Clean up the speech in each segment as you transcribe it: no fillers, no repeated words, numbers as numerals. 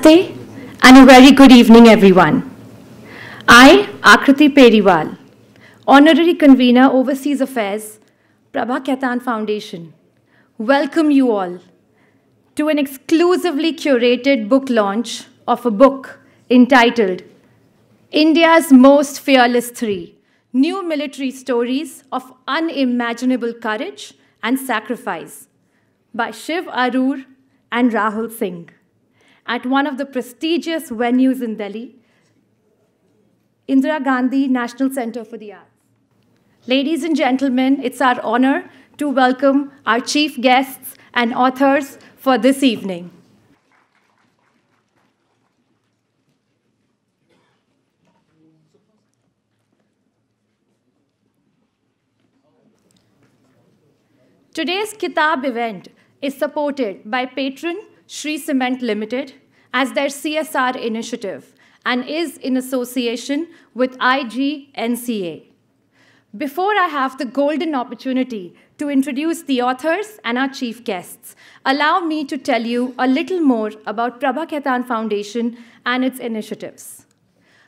Namaste and a very good evening, everyone. I, Akriti Periwal, Honorary Convener, Overseas Affairs, Prabha Khaitan Foundation, welcome you all to an exclusively curated book launch of a book entitled India's Most Fearless Three, New Military Stories of Unimaginable Courage and Sacrifice by Shiv, Aroor and Rahul Singh, at one of the prestigious venues in Delhi, Indira Gandhi National Center for the Arts. Ladies and gentlemen, it's our honor to welcome our chief guests and authors for this evening. Today's Kitaab event is supported by patron Shree Cement Limited as their CSR initiative and is in association with IGNCA. Before I have the golden opportunity to introduce the authors and our chief guests, allow me to tell you a little more about Prabha Khaitan Foundation and its initiatives.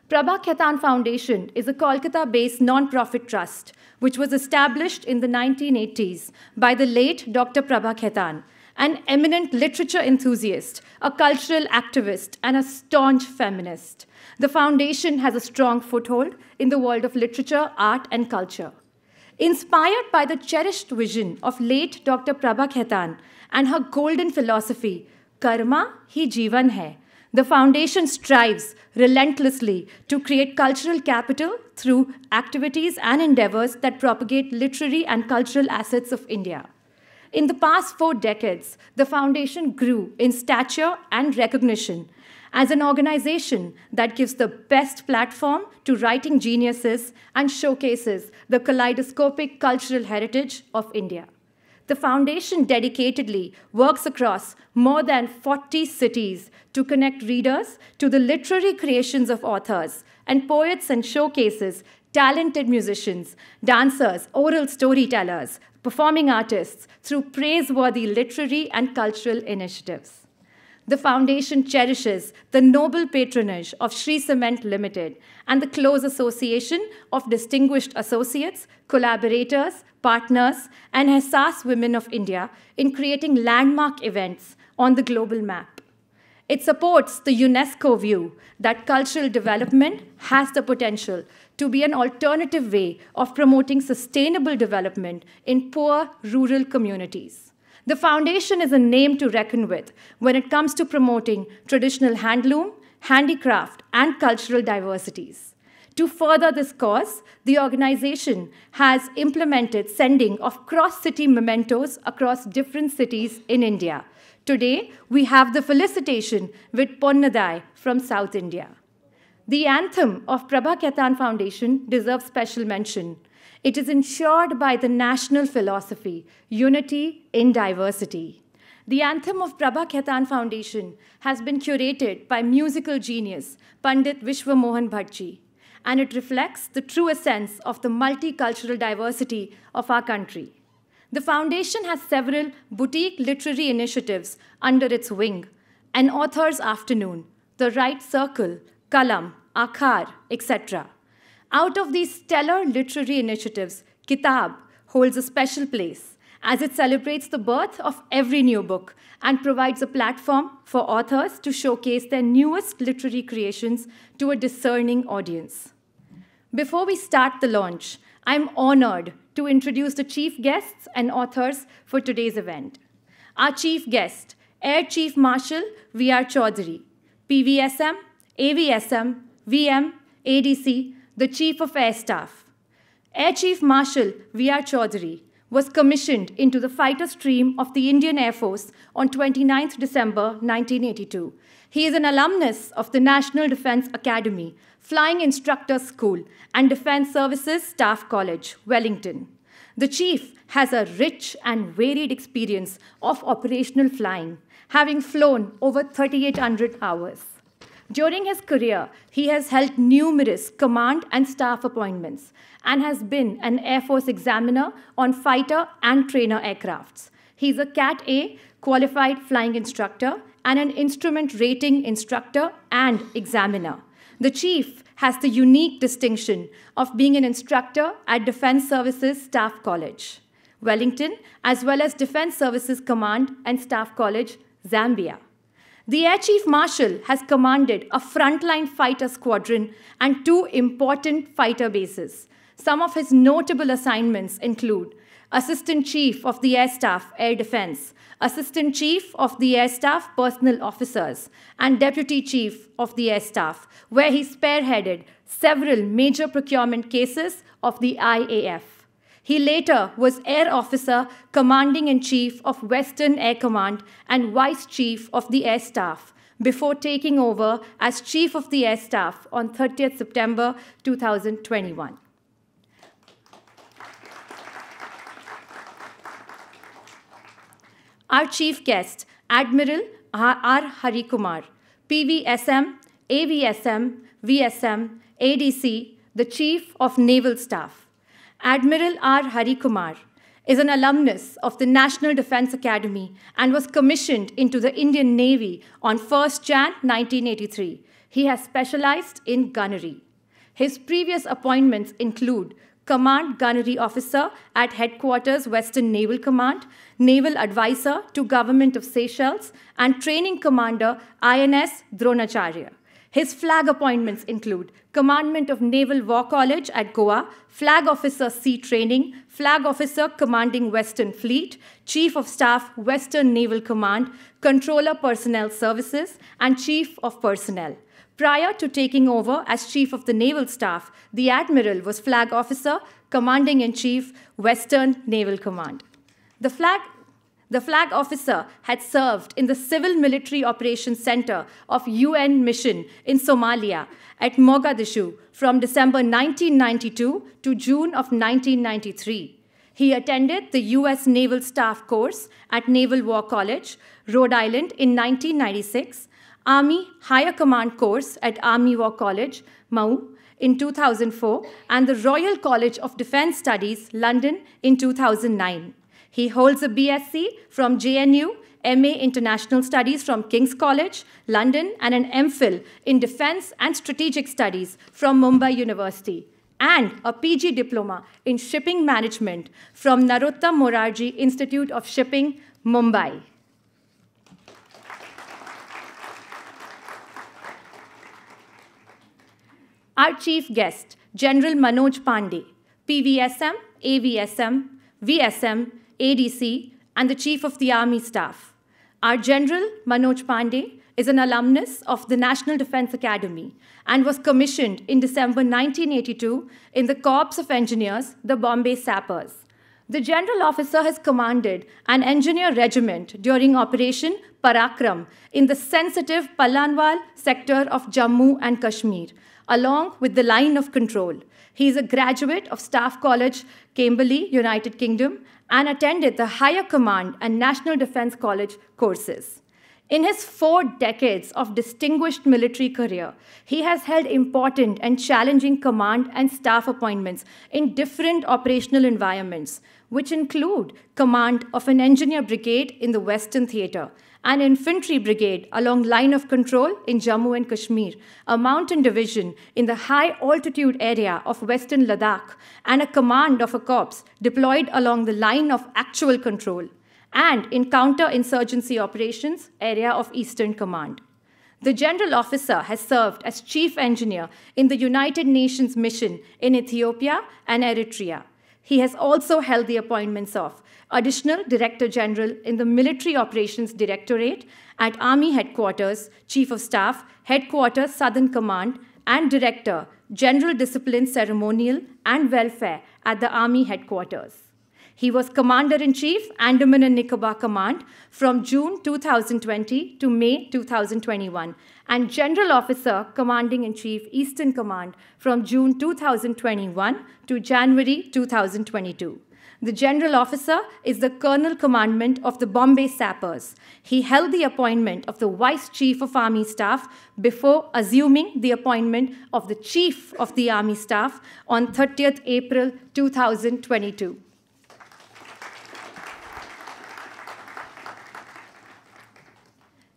Prabha Khaitan Foundation is a Kolkata-based non-profit trust which was established in the 1980s by the late Dr. Prabha Khaitan, an eminent literature enthusiast, a cultural activist, and a staunch feminist. The foundation has a strong foothold in the world of literature, art, and culture. Inspired by the cherished vision of late Dr. Prabha Khaitan and her golden philosophy, Karma hi Jeevan hai, the foundation strives relentlessly to create cultural capital through activities and endeavors that propagate literary and cultural assets of India. In the past 4 decades, the foundation grew in stature and recognition as an organization that gives the best platform to writing geniuses and showcases the kaleidoscopic cultural heritage of India. The foundation dedicatedly works across more than 40 cities to connect readers to the literary creations of authors and poets and showcases talented musicians, dancers, oral storytellers, performing artists through praiseworthy literary and cultural initiatives. The foundation cherishes the noble patronage of Shree Cement Limited and the close association of distinguished associates, collaborators, partners, and Hassas women of India in creating landmark events on the global map. It supports the UNESCO view that cultural development has the potential to be an alternative way of promoting sustainable development in poor rural communities. The foundation is a name to reckon with when it comes to promoting traditional handloom, handicraft, and cultural diversities. To further this cause, the organization has implemented sending of cross-city mementos across different cities in India. Today, we have the felicitation with Ponnadai from South India. The anthem of Prabha Khaitan Foundation deserves special mention. It is ensured by the national philosophy, unity in diversity. The anthem of Prabha Khaitan Foundation has been curated by musical genius Pandit Vishwa Mohan Bhattji, and it reflects the true essence of the multicultural diversity of our country. The foundation has several boutique literary initiatives under its wing: an author's afternoon, the Right Circle, Kalam, Akhar, etc. Out of these stellar literary initiatives, Kitaab holds a special place as it celebrates the birth of every new book and provides a platform for authors to showcase their newest literary creations to a discerning audience. Before we start the launch, I'm honored to introduce the chief guests and authors for today's event. Our chief guest, Air Chief Marshal V.R. Chaudhary, PVSM, AVSM, VM, ADC, the Chief of Air Staff. Air Chief Marshal V.R. Chaudhary was commissioned into the fighter stream of the Indian Air Force on 29 December 1982. He is an alumnus of the National Defense Academy, Flying Instructor School, and Defense Services Staff College, Wellington. The Chief has a rich and varied experience of operational flying, having flown over 3,800 hours. During his career, he has held numerous command and staff appointments and has been an Air Force examiner on fighter and trainer aircrafts. He's a Cat A qualified flying instructor and an instrument rating instructor and examiner. The Chief has the unique distinction of being an instructor at Defense Services Staff College, Wellington, as well as Defense Services Command and Staff College, Zambia. The Air Chief Marshal has commanded a frontline fighter squadron and 2 important fighter bases. Some of his notable assignments include Assistant Chief of the Air Staff, Air Defense, Assistant Chief of the Air Staff, Personnel Officers, and Deputy Chief of the Air Staff, where he spearheaded several major procurement cases of the IAF. He later was Air Officer, Commanding-in-Chief of Western Air Command and Vice Chief of the Air Staff before taking over as Chief of the Air Staff on 30th September 2021. Our chief guest, Admiral R. Hari Kumar, PVSM, AVSM, VSM, ADC, the Chief of Naval Staff. Admiral R. Hari Kumar is an alumnus of the National Defense Academy and was commissioned into the Indian Navy on 1st Jan 1983. He has specialized in gunnery. His previous appointments include Command Gunnery Officer at Headquarters Western Naval Command, Naval Advisor to Government of Seychelles, and Training Commander INS Dronacharya. His flag appointments include Commandment of Naval War College at Goa, Flag Officer Sea Training, Flag Officer Commanding Western Fleet, Chief of Staff Western Naval Command, Controller Personnel Services, and Chief of Personnel. Prior to taking over as Chief of the Naval Staff, the Admiral was Flag Officer, Commanding-in-Chief, Western Naval Command. The flag officer had served in the Civil Military Operations Center of UN Mission in Somalia at Mogadishu from December 1992 to June of 1993. He attended the U.S. Naval Staff Course at Naval War College, Rhode Island in 1996, Army Higher Command Course at Army War College, Mau, in 2004, and the Royal College of Defense Studies, London, in 2009. He holds a BSc from JNU, MA International Studies from King's College, London, and an MPhil in Defense and Strategic Studies from Mumbai University, and a PG Diploma in Shipping Management from Narottam Morarji Institute of Shipping, Mumbai. Our chief guest, General Manoj Pandey, PVSM, AVSM, VSM, ADC, and the Chief of the Army Staff. Our General Manoj Pandey is an alumnus of the National Defense Academy and was commissioned in December 1982 in the Corps of Engineers, the Bombay Sappers. The General Officer has commanded an engineer regiment during Operation Parakram in the sensitive Pallanwal sector of Jammu and Kashmir, along with the line of control. He is a graduate of Staff College, Camberley, United Kingdom, and attended the Higher Command and National Defense College courses. In his 4 decades of distinguished military career, he has held important and challenging command and staff appointments in different operational environments, which include command of an engineer brigade in the Western Theatre, an infantry brigade along line of control in Jammu and Kashmir, a mountain division in the high-altitude area of Western Ladakh, and a command of a corps deployed along the line of actual control, and in counter-insurgency operations area of Eastern Command. The General Officer has served as Chief Engineer in the United Nations mission in Ethiopia and Eritrea. He has also held the appointments of Additional Director General in the Military Operations Directorate at Army Headquarters, Chief of Staff, Headquarters Southern Command, and Director, General Discipline Ceremonial and Welfare at the Army Headquarters. He was Commander-in-Chief, Andaman and Nicobar Command from June 2020 to May 2021, and General Officer, Commanding-in-Chief, Eastern Command from June 2021 to January 2022. The General Officer is the Colonel Commandment of the Bombay Sappers. He held the appointment of the Vice Chief of Army Staff before assuming the appointment of the Chief of the Army Staff on 30th April 2022.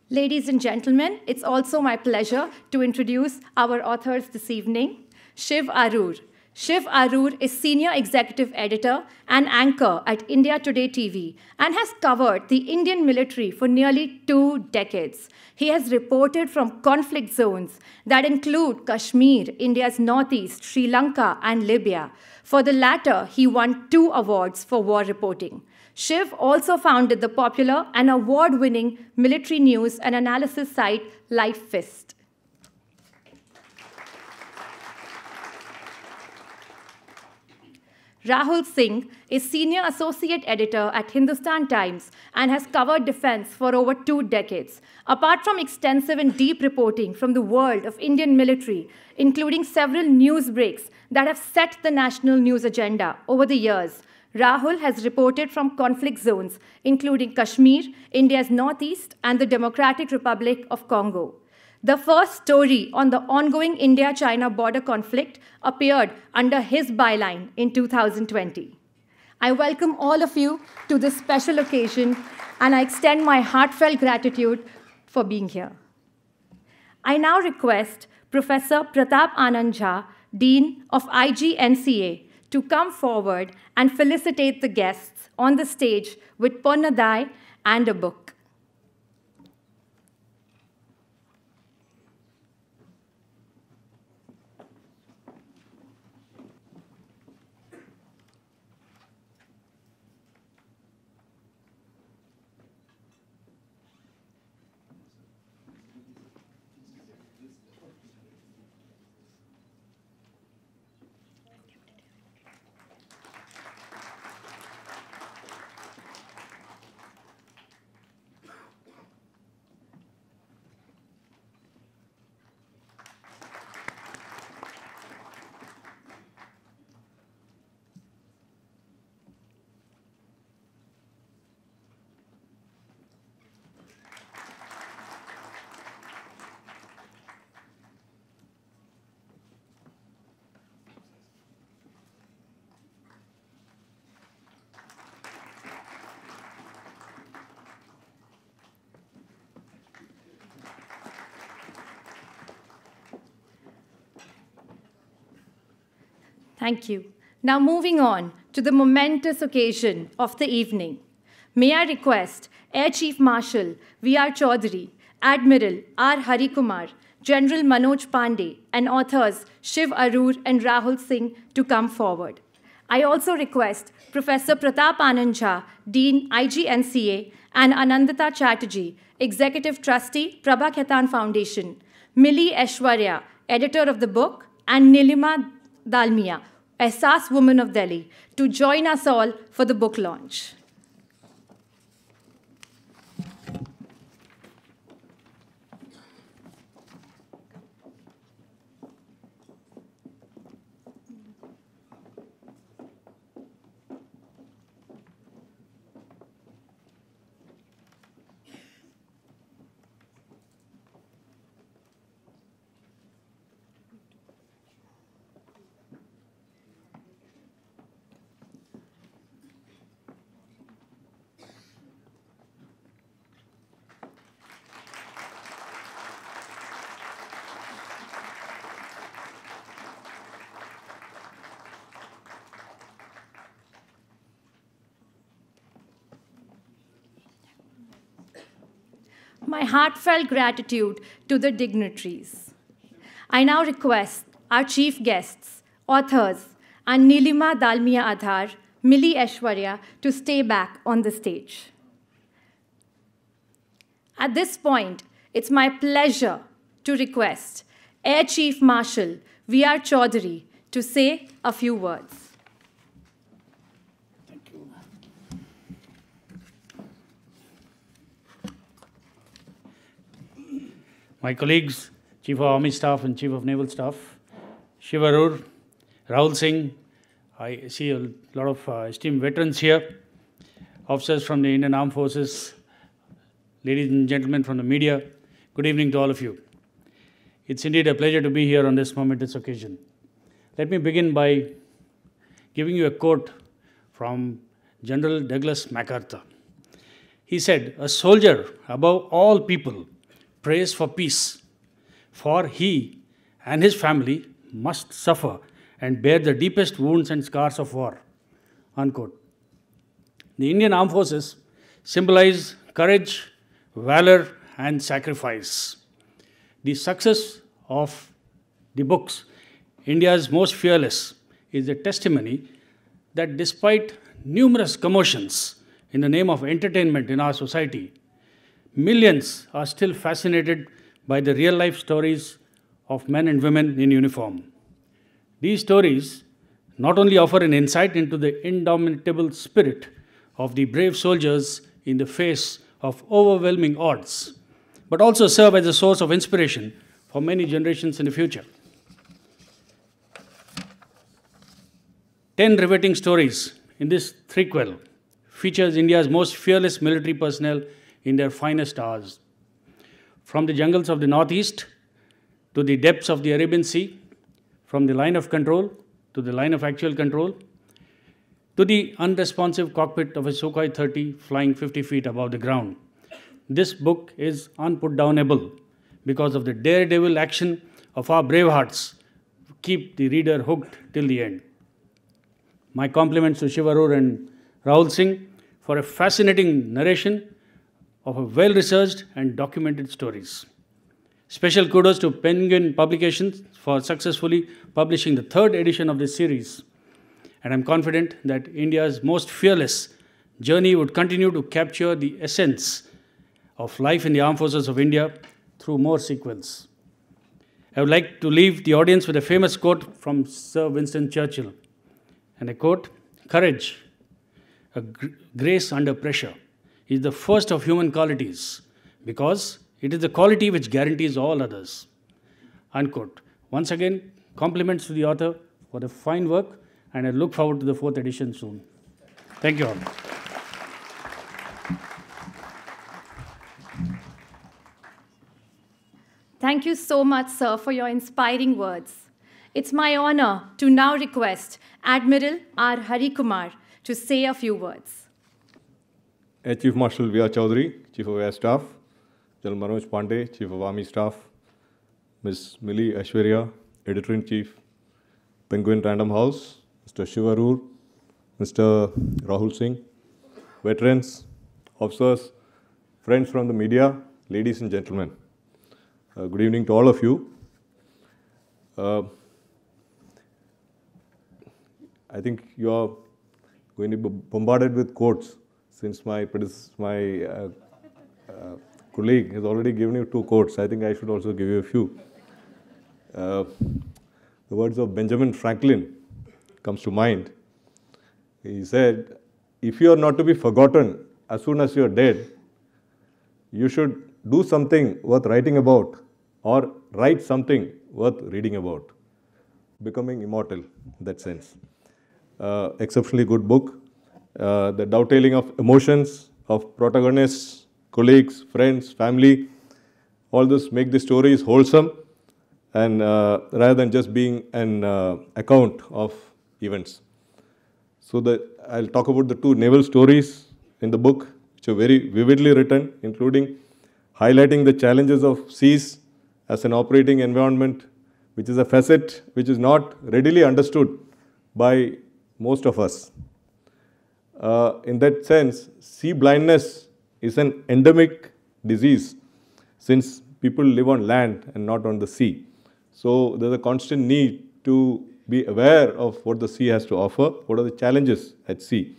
Ladies and gentlemen, it's also my pleasure to introduce our authors this evening, Shiv Aroor. Shiv Aroor is Senior Executive Editor and Anchor at India Today TV and has covered the Indian military for nearly 2 decades. He has reported from conflict zones that include Kashmir, India's northeast, Sri Lanka, and Libya. For the latter, he won 2 awards for war reporting. Shiv also founded the popular and award-winning military news and analysis site Life Fist. Rahul Singh is Senior Associate Editor at Hindustan Times and has covered defense for over 2 decades. Apart from extensive and deep reporting from the world of Indian military, including several news breaks that have set the national news agenda over the years, Rahul has reported from conflict zones, including Kashmir, India's northeast, and the Democratic Republic of Congo. The first story on the ongoing India-China border conflict appeared under his byline in 2020. I welcome all of you to this special occasion, and I extend my heartfelt gratitude for being here. I now request Professor Pratap Anand Jha, Dean of IGNCA, to come forward and felicitate the guests on the stage with Ponnadai and a book. Thank you. Now moving on to the momentous occasion of the evening. May I request Air Chief Marshal V.R. Chaudhary, Admiral R. Hari Kumar, General Manoj Pandey, and authors Shiv Aroor and Rahul Singh to come forward. I also request Professor Pratap Anand Jha, Dean IGNCA, and Anandita Chatterjee, Executive Trustee, Prabha Khaitan Foundation, Millie Aishwarya, editor of the book, and Nilima Dalmia, Ehsaas Woman of Delhi, to join us all for the book launch. My heartfelt gratitude to the dignitaries. I now request our chief guests, authors, and Nilima Dalmia Adhar, Millie Aishwarya, to stay back on the stage. At this point, it's my pleasure to request Air Chief Marshal V.R. Chaudhary to say a few words. My colleagues, Chief of Army Staff and Chief of Naval Staff, Shiv Aroor, Rahul Singh, I see a lot of esteemed veterans here, officers from the Indian Armed Forces, ladies and gentlemen from the media, good evening to all of you. It's indeed a pleasure to be here on this momentous occasion. Let me begin by giving you a quote from General Douglas MacArthur. He said, "A soldier, above all people, prays for peace, for he and his family must suffer and bear the deepest wounds and scars of war. Unquote. The Indian Armed Forces symbolize courage, valor, and sacrifice. The success of the books, India's Most Fearless, is a testimony that despite numerous commotions in the name of entertainment in our society, millions are still fascinated by the real-life stories of men and women in uniform. These stories not only offer an insight into the indomitable spirit of the brave soldiers in the face of overwhelming odds, but also serve as a source of inspiration for many generations in the future. 10 riveting stories in this threequel features India's most fearless military personnel in their finest hours. From the jungles of the northeast to the depths of the Arabian Sea, from the line of control to the line of actual control, to the unresponsive cockpit of a Sukhoi 30 flying 50 feet above the ground. This book is unputdownable because of the daredevil action of our brave hearts keep the reader hooked till the end. My compliments to Shiv Aroor and Rahul Singh for a fascinating narration of a well-researched and documented stories. Special kudos to Penguin Publications for successfully publishing the 3rd edition of this series. And I'm confident that India's most fearless journey would continue to capture the essence of life in the armed forces of India through more sequels. I would like to leave the audience with a famous quote from Sir Winston Churchill. And I quote, "Courage, a grace under pressure, is the first of human qualities because it is the quality which guarantees all others." Unquote. Once again, compliments to the author for the fine work, and I look forward to the 4th edition soon. Thank you all. Thank you so much, sir, for your inspiring words. It's my honor to now request Admiral R. Hari Kumar to say a few words. Air Chief Marshal V.R. Chaudhary, Chief of Air Staff, General Manoj Pandey, Chief of Army Staff, Ms. Millie Aishwarya, Editor-in-Chief, Penguin Random House, Mr. Shiv Aroor, Mr. Rahul Singh, veterans, officers, friends from the media, ladies and gentlemen. Good evening to all of you. I think you are going to be bombarded with quotes since my colleague has already given you 2 quotes. I think I should also give you a few. The words of Benjamin Franklin comes to mind. He said, "If you are not to be forgotten as soon as you are dead, you should do something worth writing about or write something worth reading about." Becoming immortal in that sense. Exceptionally good book. The dovetailing of emotions of protagonists, colleagues, friends, family, all this make the stories wholesome and rather than just being an account of events. So I'll talk about the 2 naval stories in the book, which are very vividly written, including highlighting the challenges of seas as an operating environment, which is a facet which is not readily understood by most of us. In that sense, sea blindness is an endemic disease since people live on land and not on the sea. So there's a constant need to be aware of what the sea has to offer, what are the challenges at sea.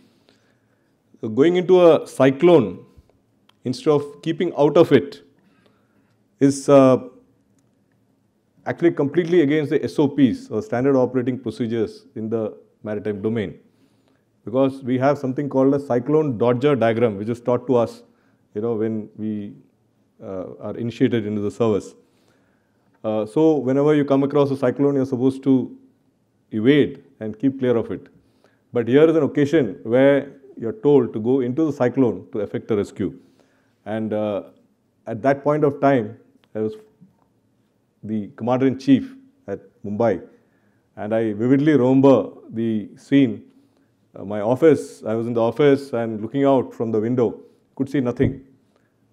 So going into a cyclone instead of keeping out of it is actually completely against the SOPs or standard operating procedures in the maritime domain. Because we have something called a cyclone dodger diagram, which is taught to us, when we are initiated into the service. So whenever you come across a cyclone, you're supposed to evade and keep clear of it. But here is an occasion where you're told to go into the cyclone to effect a rescue. And at that point of time, I was the Commander-in-Chief at Mumbai. And I vividly remember the scene. My office, I was in the office and looking out from the window, could see nothing.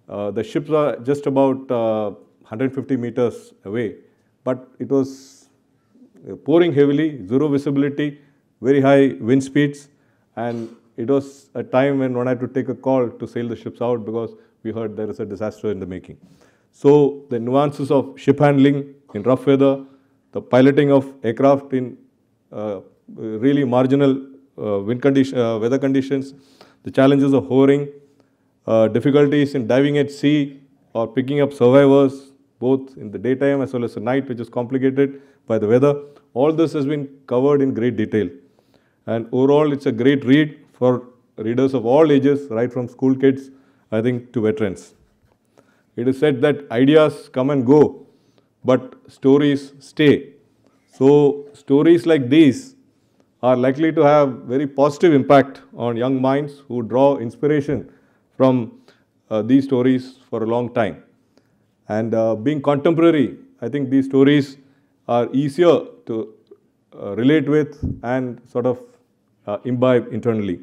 The ships are just about 150 meters away, but it was pouring heavily, zero visibility, very high wind speeds, and it was a time when one had to take a call to sail the ships out because we heard there is a disaster in the making. So the nuances of ship handling in rough weather, the piloting of aircraft in really marginal weather conditions, the challenges of hovering, difficulties in diving at sea or picking up survivors, both in the daytime as well as the night, which is complicated by the weather. All this has been covered in great detail. And overall, it's a great read for readers of all ages, right from school kids, I think, to veterans. It is said that ideas come and go, but stories stay. So stories like these are likely to have very positive impact on young minds who draw inspiration from these stories for a long time. And being contemporary, I think these stories are easier to relate with and sort of imbibe internally.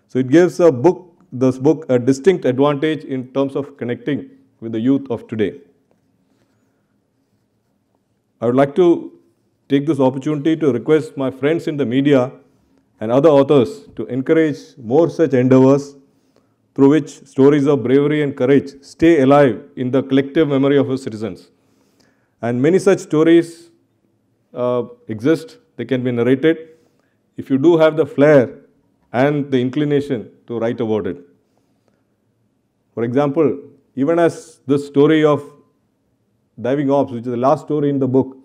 So it gives this book a distinct advantage in terms of connecting with the youth of today. I would like to take this opportunity to request my friends in the media and other authors to encourage more such endeavors through which stories of bravery and courage stay alive in the collective memory of our citizens. And many such stories exist, they can be narrated, if you do have the flair and the inclination to write about it. For example, even as this story of diving ops, which is the last story in the book,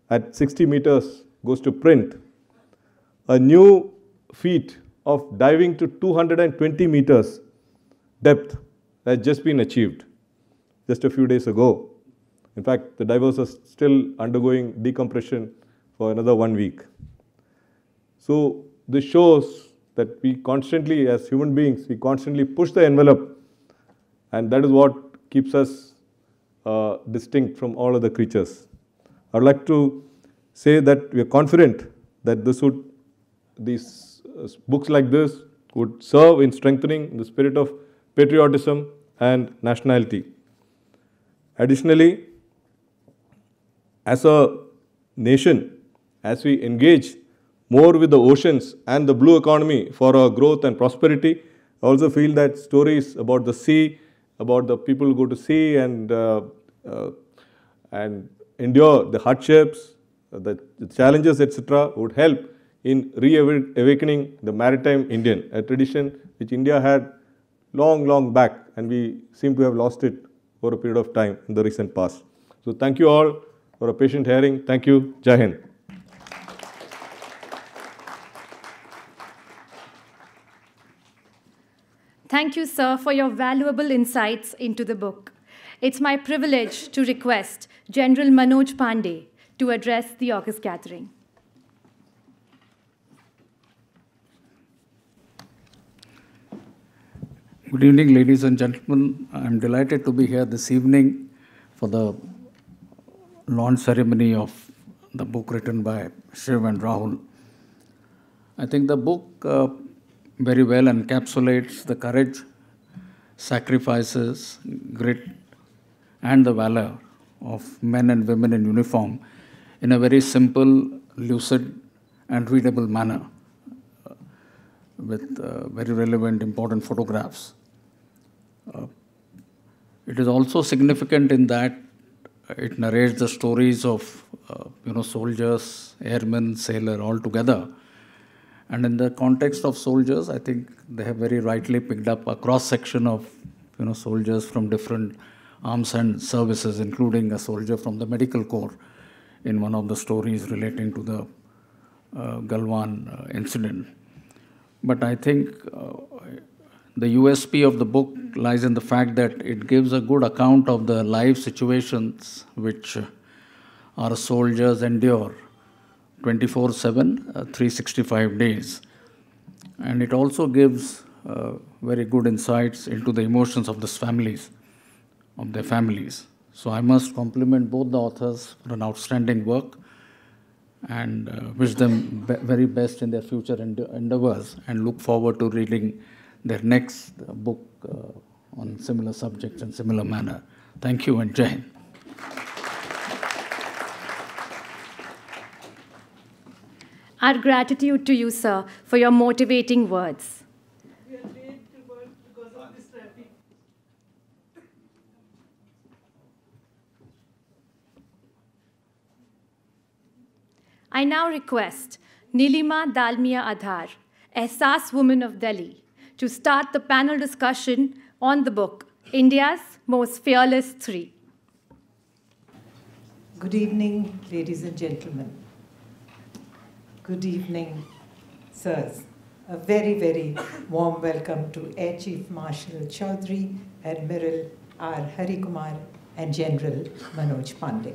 at 60 meters goes to print, a new feat of diving to 220 meters depth has just been achieved just a few days ago. In fact, the divers are still undergoing decompression for another 1 week. So this shows that we constantly, as human beings, we constantly push the envelope, and that is what keeps us distinct from all other creatures. I would like to say that we are confident that these books like this would serve in strengthening the spirit of patriotism and nationality. Additionally, as a nation, as we engage more with the oceans and the blue economy for our growth and prosperity, I also feel that stories about the sea, about the people who go to sea and endure the hardships, the challenges, etc., would help in reawakening the maritime Indian, a tradition which India had long back, and we seem to have lost it for a period of time in the recent past. So thank you all for a patient hearing. Thank you. Jai Hind. Thank you, sir, for your valuable insights into the book. It's my privilege to request General Manoj Pandey to address the August gathering. Good evening, ladies and gentlemen. I'm delighted to be here this evening for the launch ceremony of the book written by Shiv and Rahul. I think the book very well encapsulates the courage, sacrifices, grit, and the valor of men and women in uniform in a very simple, lucid, and readable manner with very relevant, important photographs. It is also significant in that it narrates the stories of soldiers, airmen, sailor all together. And in the context of soldiers, I think they have very rightly picked up a cross-section of soldiers from different arms and services, including a soldier from the medical corps in one of the stories relating to the Galwan incident. But I think the USP of the book lies in the fact that it gives a good account of the life situations which our soldiers endure 24/7, 365 days. And it also gives very good insights into the emotions of their families. So I must compliment both the authors for an outstanding work and wish them very best in their future endeavors, and look forward to reading their next book on similar subjects in similar manner. Thank you and Jai Hind. Our gratitude to you, sir, for your motivating words. We are late to work because of this traffic. I now request Nilima Dalmia Adhar, Ehsaas Woman of Delhi, to start the panel discussion on the book, India's Most Fearless Three. Good evening, ladies and gentlemen. Good evening, sirs. A very, very warm welcome to Air Chief Marshal Chaudhry, Admiral R. Harikumar, and General Manoj Pandey.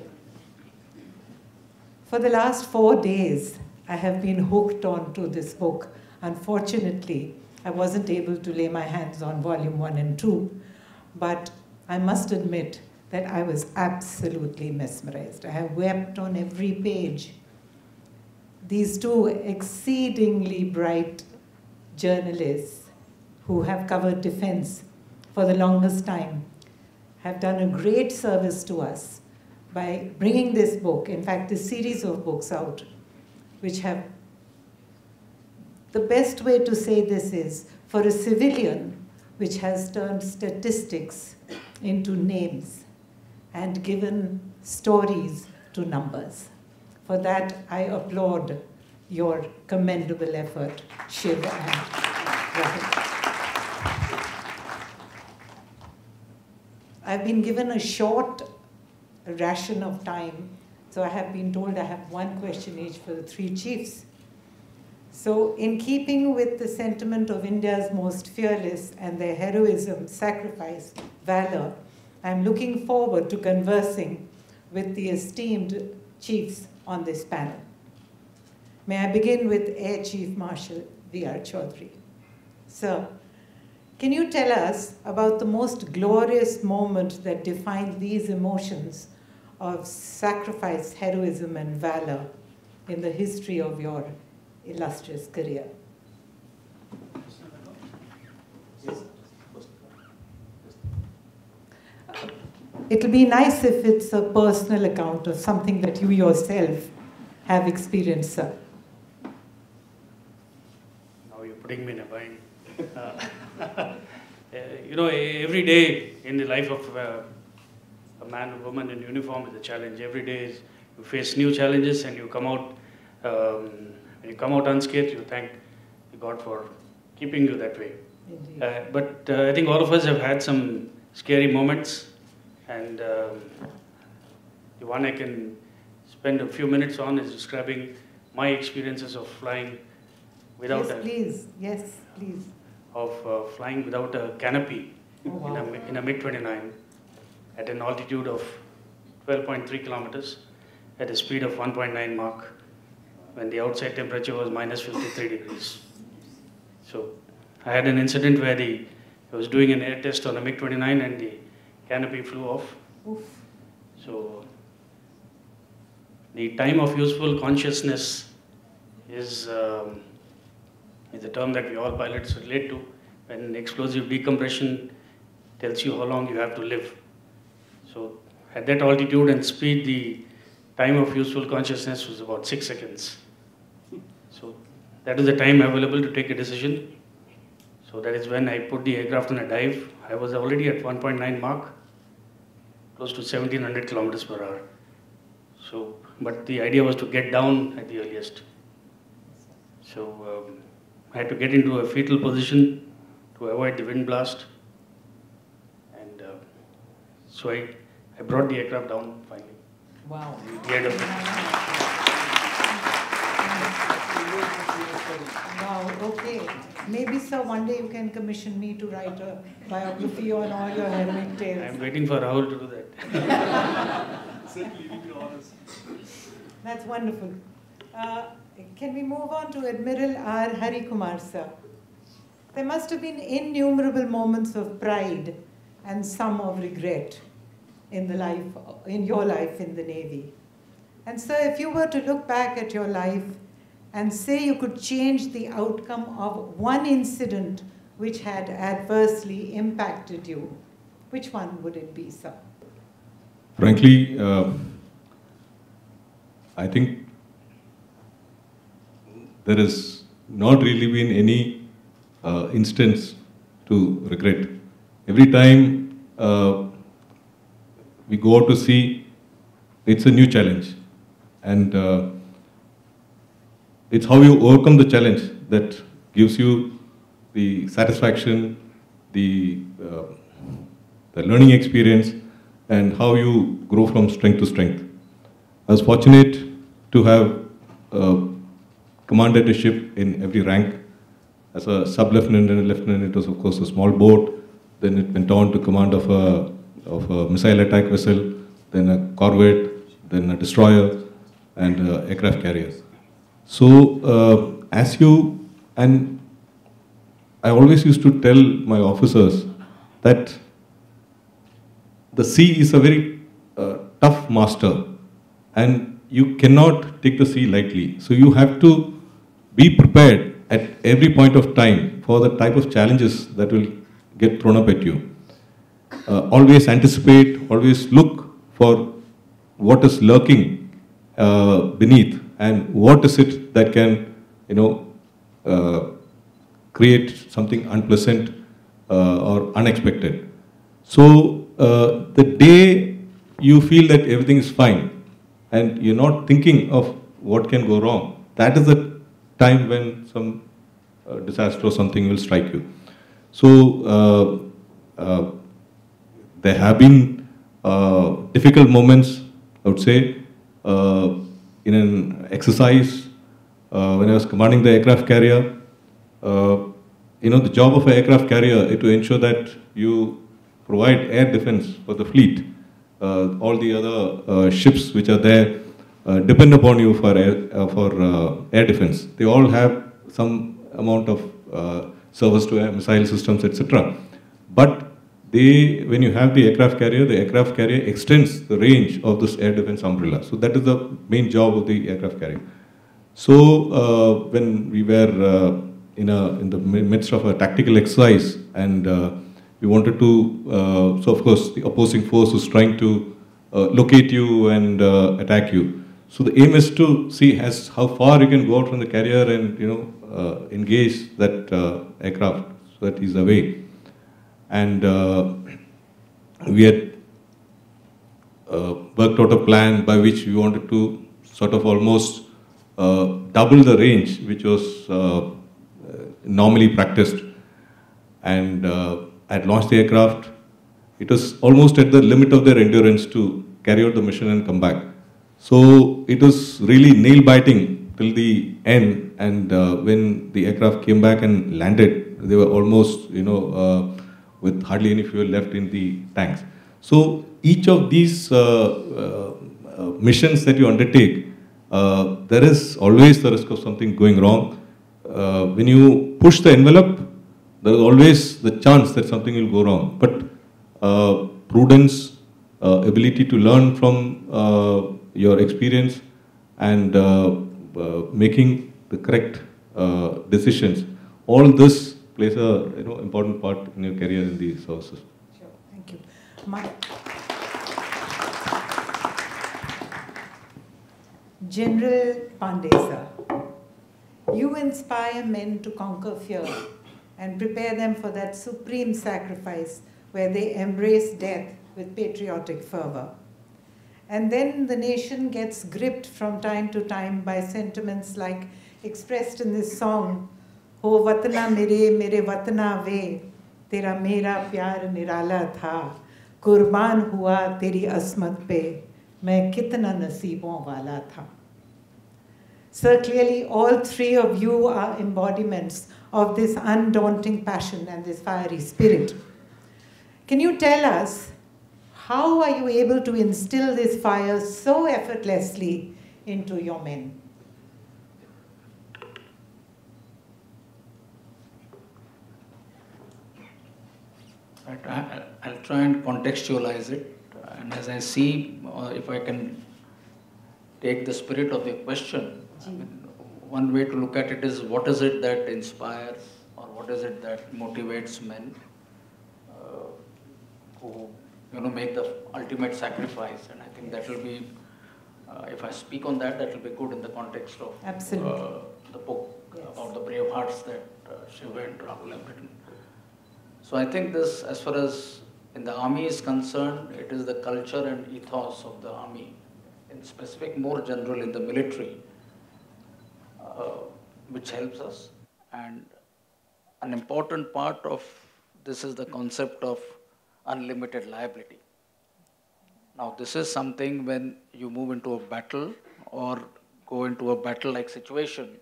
For the last 4 days, I have been hooked onto this book. Unfortunately, I wasn't able to lay my hands on volume 1 and 2, but I must admit that I was absolutely mesmerized. I have wept on every page. These two exceedingly bright journalists who have covered defense for the longest time have done a great service to us by bringing this book, in fact, this series of books out, which have, the best way to say this is, for a civilian which has turned statistics into names and given stories to numbers. For that, I applaud your commendable effort, Shiv and Rahul. I've been given a short ration of time, so I have been told I have one question each for the three chiefs. So in keeping with the sentiment of India's most fearless and their heroism, sacrifice, valor, I'm looking forward to conversing with the esteemed chiefs on this panel. May I begin with Air Chief Marshal V.R. Chaudhry. Sir, can you tell us about the most glorious moment that defined these emotions of sacrifice, heroism, and valor in the history of your illustrious career? It'll be nice if it's a personal account of something that you yourself have experienced, sir. Now you're putting me in a bind. You know, every day in the life of a man or woman in uniform is a challenge. Every day you face new challenges, and you come out, when you come out unscathed, you thank God for keeping you that way. But I think all of us have had some scary moments, and the one I can spend a few minutes on is describing my experiences of flying without Yes, please. Of flying without a canopy. Oh, wow. in a MiG-29 at an altitude of 12.3 kilometers at a speed of 1.9 Mach when the outside temperature was minus 53 degrees. So I had an incident where I was doing an air test on a MiG-29 and the canopy flew off. Oof. So the time of useful consciousness is a term that we all pilots relate to, when explosive decompression tells you how long you have to live. So at that altitude and speed, the time of useful consciousness was about 6 seconds. So that is the time available to take a decision. So that is when I put the aircraft on a dive. I was already at 1.9 Mach, close to 1700 kilometers per hour. So, but the idea was to get down at the earliest. So I had to get into a fetal position to avoid the wind blast. And so I brought the aircraft down finally. Wow. The end of it. Wow, okay. Maybe, sir, one day you can commission me to write a biography on all your heroic tales. I'm waiting for Rahul to do that. That's wonderful. Can we move on to Admiral R. Harikumar, sir? There must have been innumerable moments of pride and some of regret in your life in the Navy. And sir, if you were to look back at your life and say you could change the outcome of one incident which had adversely impacted you, which one would it be, sir? Frankly, I think there has not really been any instance to regret. Every time we go out to sea, it's a new challenge. And it's how you overcome the challenge that gives you the satisfaction, the learning experience, and how you grow from strength to strength. I was fortunate to have commanded a ship in every rank. As a sub-lieutenant and a lieutenant, it was of course a small boat. Then it went on to command of a missile attack vessel, then a corvette, then a destroyer, and aircraft carrier. So and I always used to tell my officers that the sea is a very tough master, and you cannot take the sea lightly. So you have to be prepared at every point of time for the type of challenges that will get thrown up at you. Always anticipate, always look for what is lurking beneath, and what is it that can, create something unpleasant or unexpected. So the day you feel that everything is fine and you're not thinking of what can go wrong, that is the time when some disaster or something will strike you. So there have been difficult moments, I would say, in an exercise when I was commanding the aircraft carrier. The job of an aircraft carrier is to ensure that you provide air defense for the fleet. All the other ships which are there depend upon you for air defense. They all have some amount of service to air missile systems, etc. But when you have the aircraft carrier extends the range of this air defense umbrella. So that is the main job of the aircraft carrier. So when we were in the midst of a tactical exercise, and we wanted to, so of course the opposing force was trying to locate you and attack you. So the aim is to see how far you can go out from the carrier and engage that aircraft so that he's away. And we had worked out a plan by which we wanted to sort of almost double the range which was normally practiced. And I had launched the aircraft. It was almost at the limit of their endurance to carry out the mission and come back. So it was really nail-biting till the end. And when the aircraft came back and landed, they were almost, with hardly any fuel left in the tanks. So each of these missions that you undertake, there is always the risk of something going wrong. When you push the envelope, there is always the chance that something will go wrong. But prudence, ability to learn from your experience, and making the correct decisions, all this plays a important part in your career in the services. Sure, thank you. General Pandey, sir, you inspire men to conquer fear and prepare them for that supreme sacrifice where they embrace death with patriotic fervor. And then the nation gets gripped from time to time by sentiments like expressed in this song, "Ho watna mere watna ve, tera mera pyar nirala tha, kurban hua teri asmat pe, main kitna nasibon wala tha." Sir, clearly all three of you are embodiments of this undaunting passion and this fiery spirit. Can you tell us, how are you able to instill this fire so effortlessly into your men? I'll try and contextualize it. And as I see, if I can take the spirit of your question, one way to look at it is, what is it that inspires, or what is it that motivates men who make the ultimate sacrifice? And I think that will be, if I speak on that, that will be good in the context of Absolutely. The book. about the brave hearts that Shiv and Rahul have written. So I think this, as far as in the army is concerned, it is the culture and ethos of the army, in specific, more general in the military, which helps us. And an important part of this is the concept of unlimited liability. Now, this is something when you move into a battle or go into a battle-like situation,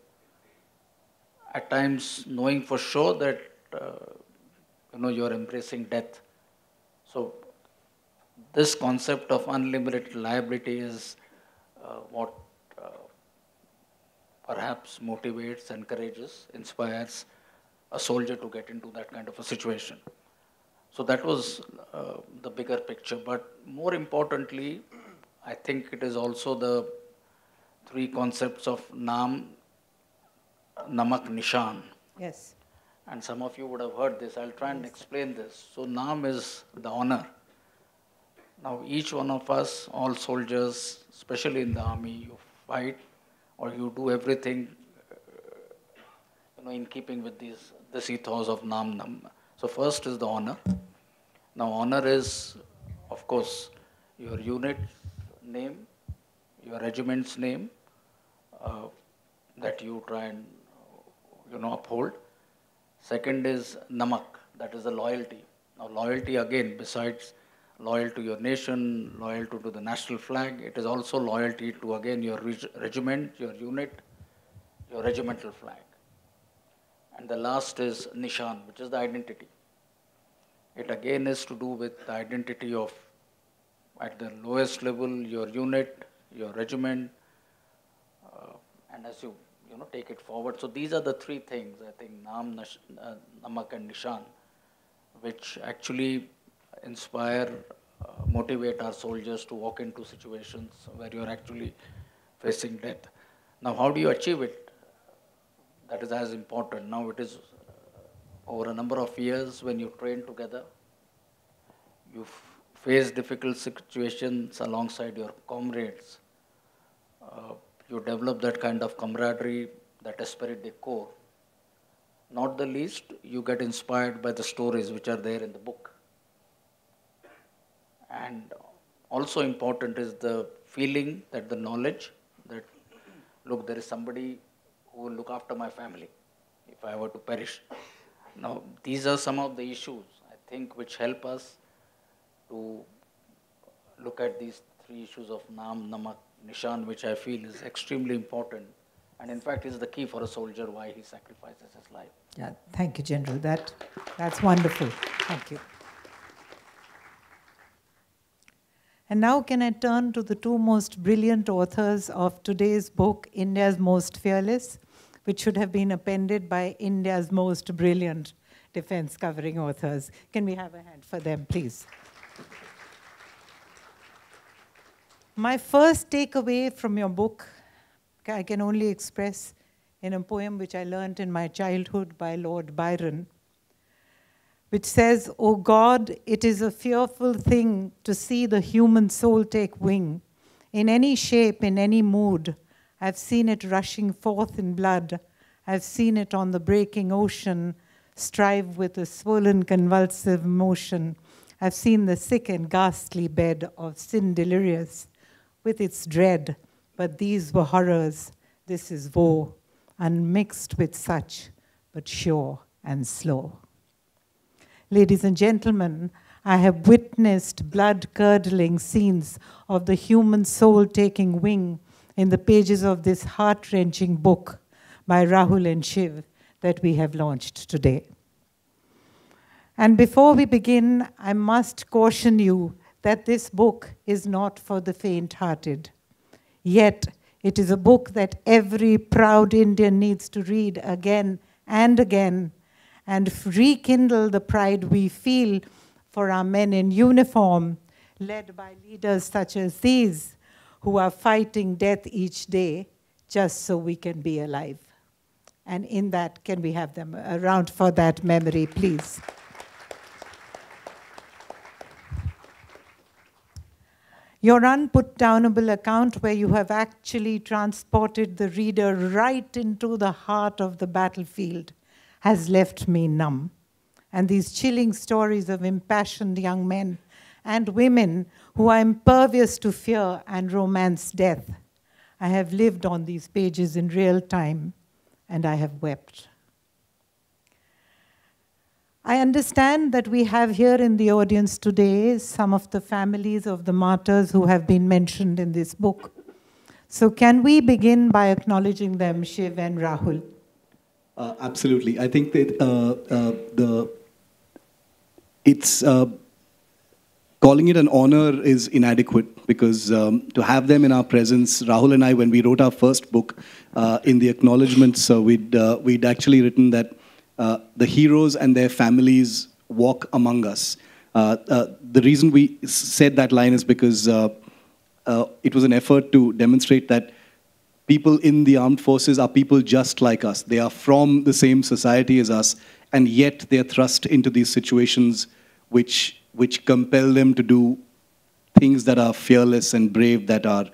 at times knowing for sure that you are embracing death. So this concept of unlimited liability is what perhaps motivates, encourages, inspires a soldier to get into that kind of a situation. So that was the bigger picture. But more importantly, I think it is also the three concepts of Naam, Namak, Nishan. Yes. And some of you would have heard this. I'll try and explain this. So Naam is the honor. Now each one of us, all soldiers, especially in the army, you fight or you do everything in keeping with this ethos of Naam. So first is the honor. Now honor is, of course, your unit name, your regiment's name that you try and uphold. Second is Namak, that is the loyalty. Now loyalty again, besides loyal to your nation, loyal to the national flag, it is also loyalty to again your regiment, your unit, your regimental flag. And the last is Nishan, which is the identity. It again is to do with the identity of, at the lowest level, your unit, your regiment, and as you take it forward. So these are the three things, I think, Naam, Namak and Nishan, which actually inspire, motivate our soldiers to walk into situations where you're actually facing death. Now, how do you achieve it? That is as important. Now, it is over a number of years when you train together, you face difficult situations alongside your comrades. You develop that kind of camaraderie, that esprit de corps. Not the least, you get inspired by the stories which are there in the book. And also important is the feeling, that the knowledge that, look, there is somebody who will look after my family if I were to perish. Now, these are some of the issues, I think, which help us to look at these three issues of Naam, Namak, Nishan, which I feel is extremely important. And in fact, is the key for a soldier why he sacrifices his life. Yeah, thank you, General. That's wonderful. Thank you. And now can I turn to the two most brilliant authors of today's book, India's Most Fearless, which should have been appended by India's Most Brilliant Defense Covering Authors. Can we have a hand for them, please? My first takeaway from your book, I can only express in a poem which I learnt in my childhood by Lord Byron, which says, "O God, it is a fearful thing to see the human soul take wing. In any shape, in any mood, I've seen it rushing forth in blood. I've seen it on the breaking ocean, strive with a swollen convulsive motion. I've seen the sick and ghastly bed of sin delirious, with its dread, but these were horrors, this is woe, unmixed with such, but sure and slow." Ladies and gentlemen, I have witnessed blood-curdling scenes of the human soul taking wing in the pages of this heart-wrenching book by Rahul and Shiv that we have launched today. And before we begin, I must caution you that this book is not for the faint-hearted. Yet, it is a book that every proud Indian needs to read again and again and rekindle the pride we feel for our men in uniform, led by leaders such as these, who are fighting death each day just so we can be alive. And in that, can we have them around for that memory, please? Your unputdownable account, where you have actually transported the reader right into the heart of the battlefield, has left me numb. And these chilling stories of impassioned young men and women who are impervious to fear and romance death. I have lived on these pages in real time, and I have wept. I understand that we have here in the audience today some of the families of the martyrs who have been mentioned in this book. So can we begin by acknowledging them, Shiv and Rahul? Absolutely. I think that calling it an honor is inadequate, because to have them in our presence, Rahul and I, when we wrote our first book, in the acknowledgements, we'd actually written that the heroes and their families walk among us. The reason we said that line is because it was an effort to demonstrate that people in the armed forces are people just like us. They are from the same society as us, and yet they are thrust into these situations which compel them to do things that are fearless and brave, that are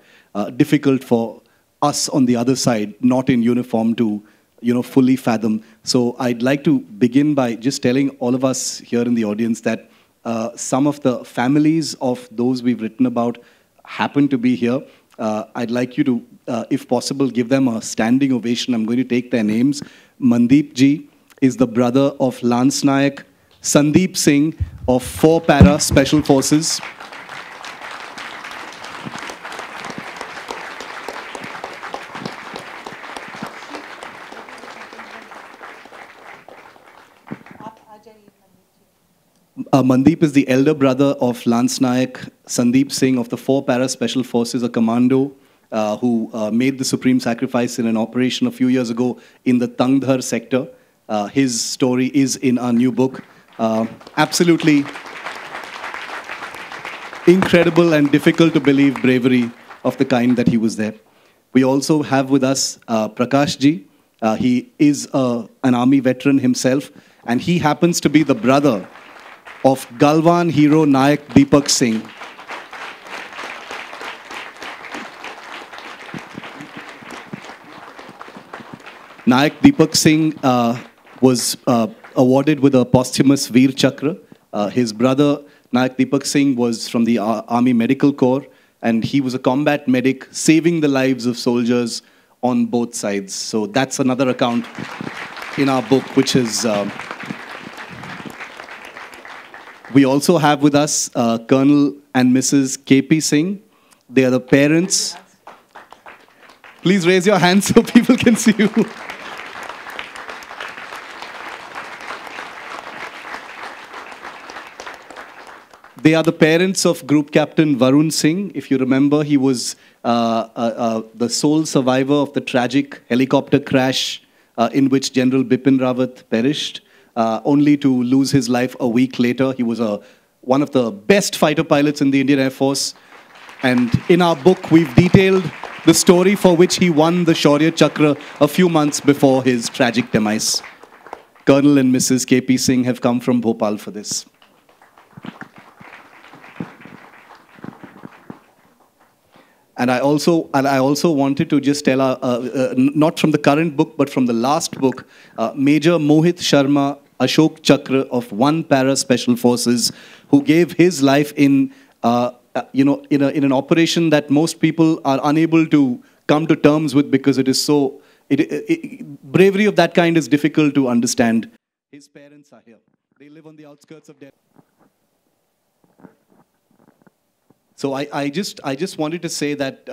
difficult for us on the other side, not in uniform, to fully fathom. So I'd like to begin by just telling all of us here in the audience that some of the families of those we've written about happen to be here. I'd like you to, if possible, give them a standing ovation. I'm going to take their names. Mandeep Ji is the brother of Lance Nayak Sandeep Singh of 4 Para Special Forces. Mandeep is the elder brother of Lance Nayak Sandeep Singh of the 4 Para Special Forces, a commando who made the supreme sacrifice in an operation a few years ago in the Tangdhar sector. His story is in our new book. Absolutely incredible and difficult to believe bravery of the kind that he was there. We also have with us Prakash Ji. He is an army veteran himself, and he happens to be the brother of Galwan hero Nayak Deepak Singh. Nayak Deepak Singh was awarded with a posthumous Veer Chakra. His brother Nayak Deepak Singh was from the Army Medical Corps, and he was a combat medic saving the lives of soldiers on both sides. So that's another account in our book, which is... We also have with us Colonel and Mrs. K.P. Singh. They are the parents. Please raise your hands so people can see you. They are the parents of Group Captain Varun Singh. If you remember, he was the sole survivor of the tragic helicopter crash in which General Bipin Rawat perished. Only to lose his life a week later. He was one of the best fighter pilots in the Indian Air Force. And in our book, we've detailed the story for which he won the Shaurya Chakra a few months before his tragic demise. Colonel and Mrs. K.P. Singh have come from Bhopal for this. And I also wanted to just tell, not from the current book, but from the last book, Major Mohit Sharma Ashok Chakra of 1 Para Special Forces, who gave his life in an operation that most people are unable to come to terms with, because it is so... bravery of that kind is difficult to understand. His parents are here. They live on the outskirts of Delhi. So I just wanted to say that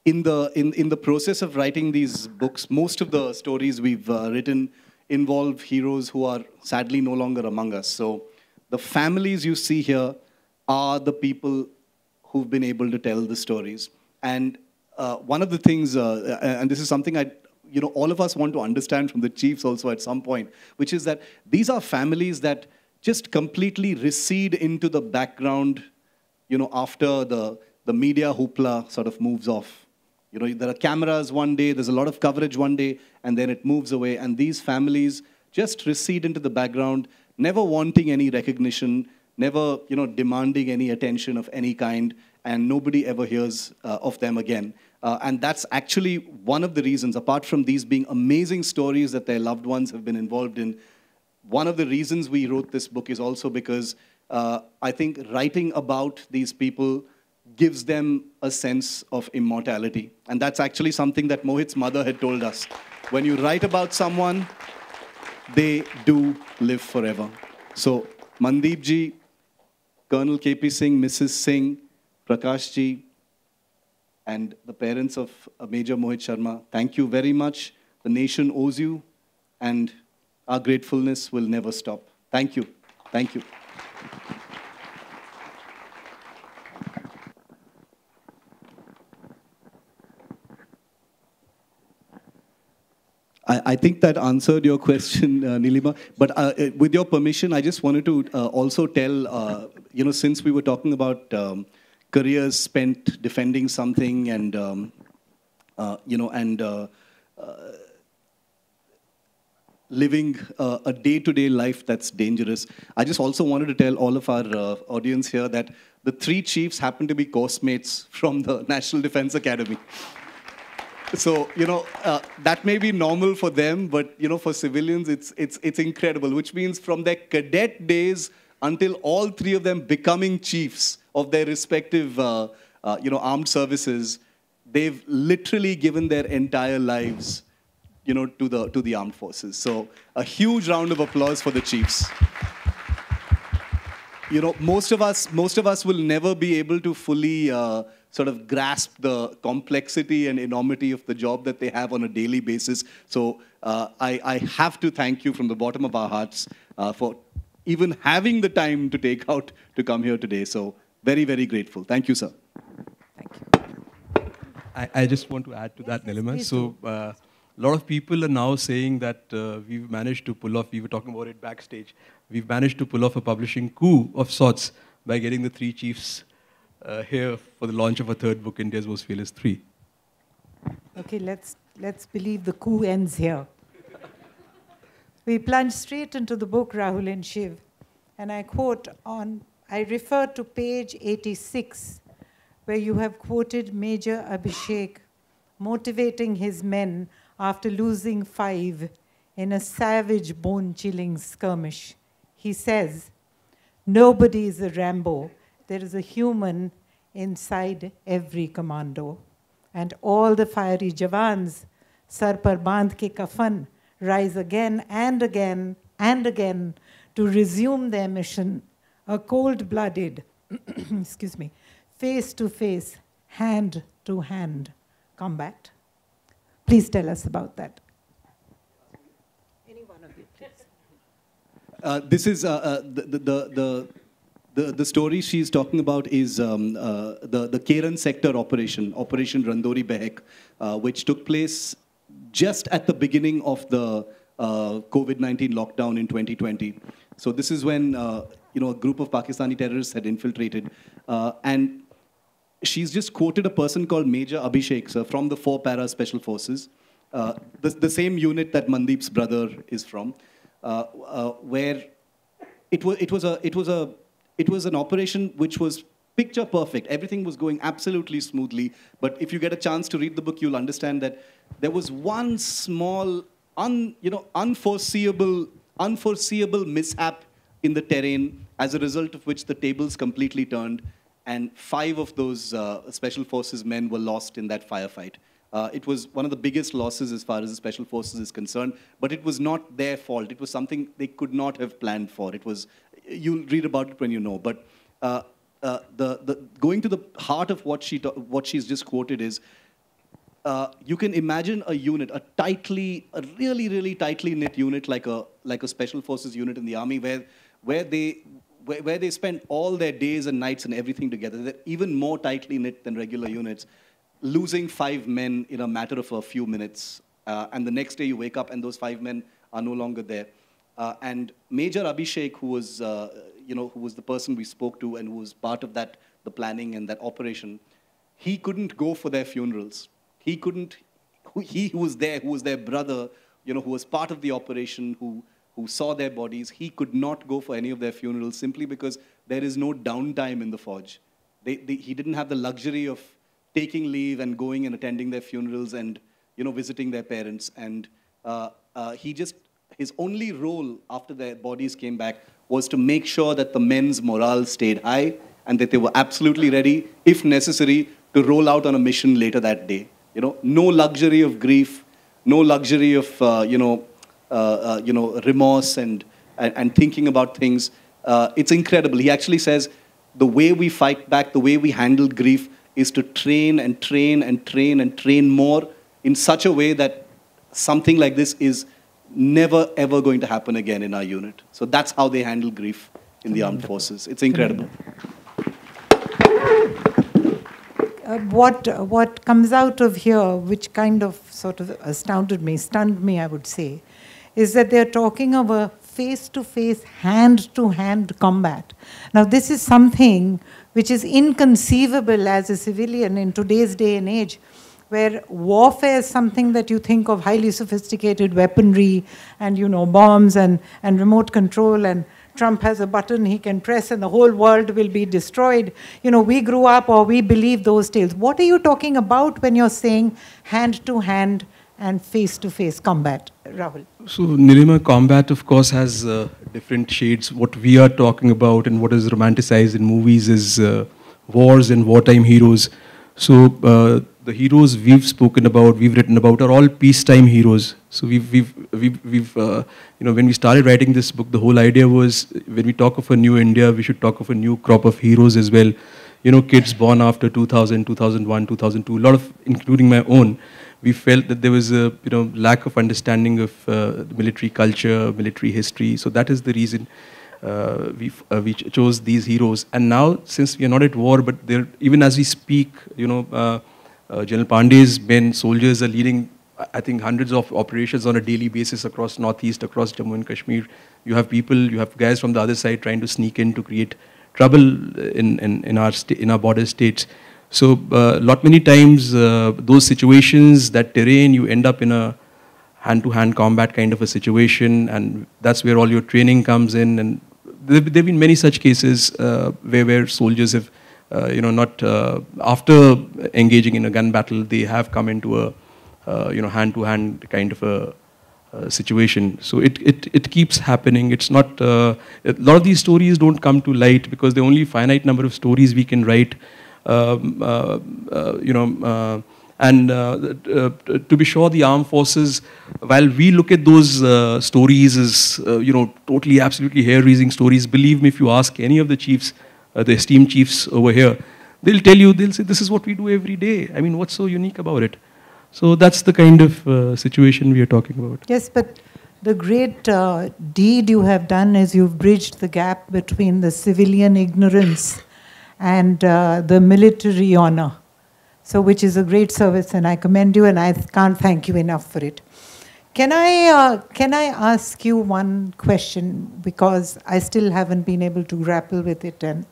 in the process of writing these books, most of the stories we've written involve heroes who are sadly no longer among us. So the families you see here are the people who've been able to tell the stories. And one of the things, and this is something all of us want to understand from the chiefs also at some point, which is that these are families that just completely recede into the background, after the media hoopla sort of moves off. There are cameras one day, there's a lot of coverage one day, and then it moves away. And these families just recede into the background, never wanting any recognition, never demanding any attention of any kind, and nobody ever hears of them again. And that's actually one of the reasons, apart from these being amazing stories that their loved ones have been involved in, one of the reasons we wrote this book is also because I think writing about these people gives them a sense of immortality. And that's actually something that Mohit's mother had told us. When you write about someone, they do live forever. So, Mandeep ji, Colonel KP Singh, Mrs. Singh, Prakash ji, and the parents of Major Mohit Sharma, thank you very much. The nation owes you, and our gratefulness will never stop. Thank you. Thank you. I think that answered your question, Nilima. But with your permission, I just wanted to also tell, since we were talking about careers spent defending something and, living a day-to-day life that's dangerous, I just also wanted to tell all of our audience here that the 3 chiefs happen to be course mates from the National Defense Academy. So, that may be normal for them, but, for civilians, it's incredible, which means from their cadet days until all 3 of them becoming chiefs of their respective, armed services, they've literally given their entire lives, to the armed forces. So, a huge round of applause for the chiefs. Most of us will never be able to fully sort of grasp the complexity and enormity of the job that they have on a daily basis. So I have to thank you from the bottom of our hearts for even having the time to take out to come here today. So very, very grateful. Thank you, sir. Thank you. I just want to add to that, Nilima. So a lot of people are now saying that we've managed to pull off, we were talking about it backstage, we've managed to pull off a publishing coup of sorts by getting the 3 chiefs here for the launch of a 3rd book, India's Most Fearless 3. Okay, let's believe the coup ends here. We plunge straight into the book, Rahul and Shiv, and I refer to page 86, where you have quoted Major Abhishek motivating his men after losing 5 in a savage, bone-chilling skirmish. He says, "Nobody is a Rambo. There is a human inside every commando. And all the fiery Jawans, sar par bandh ke kafan, rise again and again and again to resume their mission, a cold-blooded, face-to-face, hand-to-hand combat." Please tell us about that. Any one of you, please. This is the story she's talking about is the Keran sector operation, Operation Randori Behek, which took place just at the beginning of the COVID-19 lockdown in 2020. So this is when a group of Pakistani terrorists had infiltrated, and she's just quoted a person called Major Abhishek, sir, from the 4 Para Special Forces, the same unit that Mandeep's brother is from, where it was an operation which was picture perfect. Everything was going absolutely smoothly. But if you get a chance to read the book, you'll understand that there was one small, unforeseeable mishap in the terrain, as a result of which the tables completely turned, and 5 of those Special Forces men were lost in that firefight. It was one of the biggest losses as far as the Special Forces is concerned, but it was not their fault. It was something they could not have planned for. It was, you'll read about it when you know. But going to the heart of what she's just quoted is, you can imagine a unit, a really, really tightly knit unit like a Special Forces unit in the army, where they spend all their days and nights and everything together. They're even more tightly knit than regular units, losing 5 men in a matter of a few minutes. And the next day you wake up and those 5 men are no longer there. And Major Abhishek, who was the person we spoke to and who was part of the planning and that operation, he couldn't go for their funerals. He who was there, who was their brother, who was part of the operation, who saw their bodies, he could not go for any of their funerals simply because there is no downtime in the forge. He didn't have the luxury of taking leave and going and attending their funerals and visiting their parents. And his only role after their bodies came back was to make sure that the men's morale stayed high and that they were absolutely ready, if necessary, to roll out on a mission later that day. No luxury of grief, no luxury of remorse and thinking about things. It's incredible. He actually says the way we fight back, the way we handle grief, is to train and train and train and train more in such a way that something like this is never ever going to happen again in our unit. So that's how they handle grief in the armed forces. It's incredible. What comes out of here, which kind of sort of stunned me, I would say, is that they're talking of a face-to-face, hand-to-hand combat. Now, this is something which is inconceivable as a civilian in today's day and age, where warfare is something that you think of highly sophisticated weaponry and, bombs and remote control, and Trump has a button he can press and the whole world will be destroyed. We grew up, or we believe those tales. What are you talking about when you're saying hand-to-hand and face-to-face combat, Rahul? So, Nirima, combat, of course, has different shades. What we are talking about and what is romanticized in movies is wars and wartime heroes. So, the heroes we've spoken about, we've written about, are all peacetime heroes. So, when we started writing this book, the whole idea was, when we talk of a new India, we should talk of a new crop of heroes as well. Kids born after 2000, 2001, 2002, a lot of, including my own, we felt that there was a lack of understanding of military culture, military history. So that is the reason we chose these heroes. And now, since we are not at war, but even as we speak, General Pandey's men, soldiers, are leading, I think, hundreds of operations on a daily basis across Northeast, across Jammu and Kashmir. You have guys from the other side trying to sneak in to create trouble in our border states. So, many times, those situations, that terrain, you end up in a hand-to-hand combat kind of a situation, and that's where all your training comes in. And there have been many such cases where soldiers have, after engaging in a gun battle, they have come into a, hand-to-hand kind of a situation. So it keeps happening. It's not, a lot of these stories don't come to light because there are only a finite number of stories we can write. To be sure, the armed forces, while we look at those stories as, totally, absolutely hair-raising stories, believe me, if you ask any of the chiefs, the esteemed chiefs over here, they'll say, this is what we do every day. I mean, what's so unique about it? So that's the kind of situation we are talking about. Yes, but the great deed you have done is you've bridged the gap between the civilian ignorance and the military honor. So, which is a great service, and I commend you, and I can't thank you enough for it. Can I ask you one question, because I still haven't been able to grapple with it and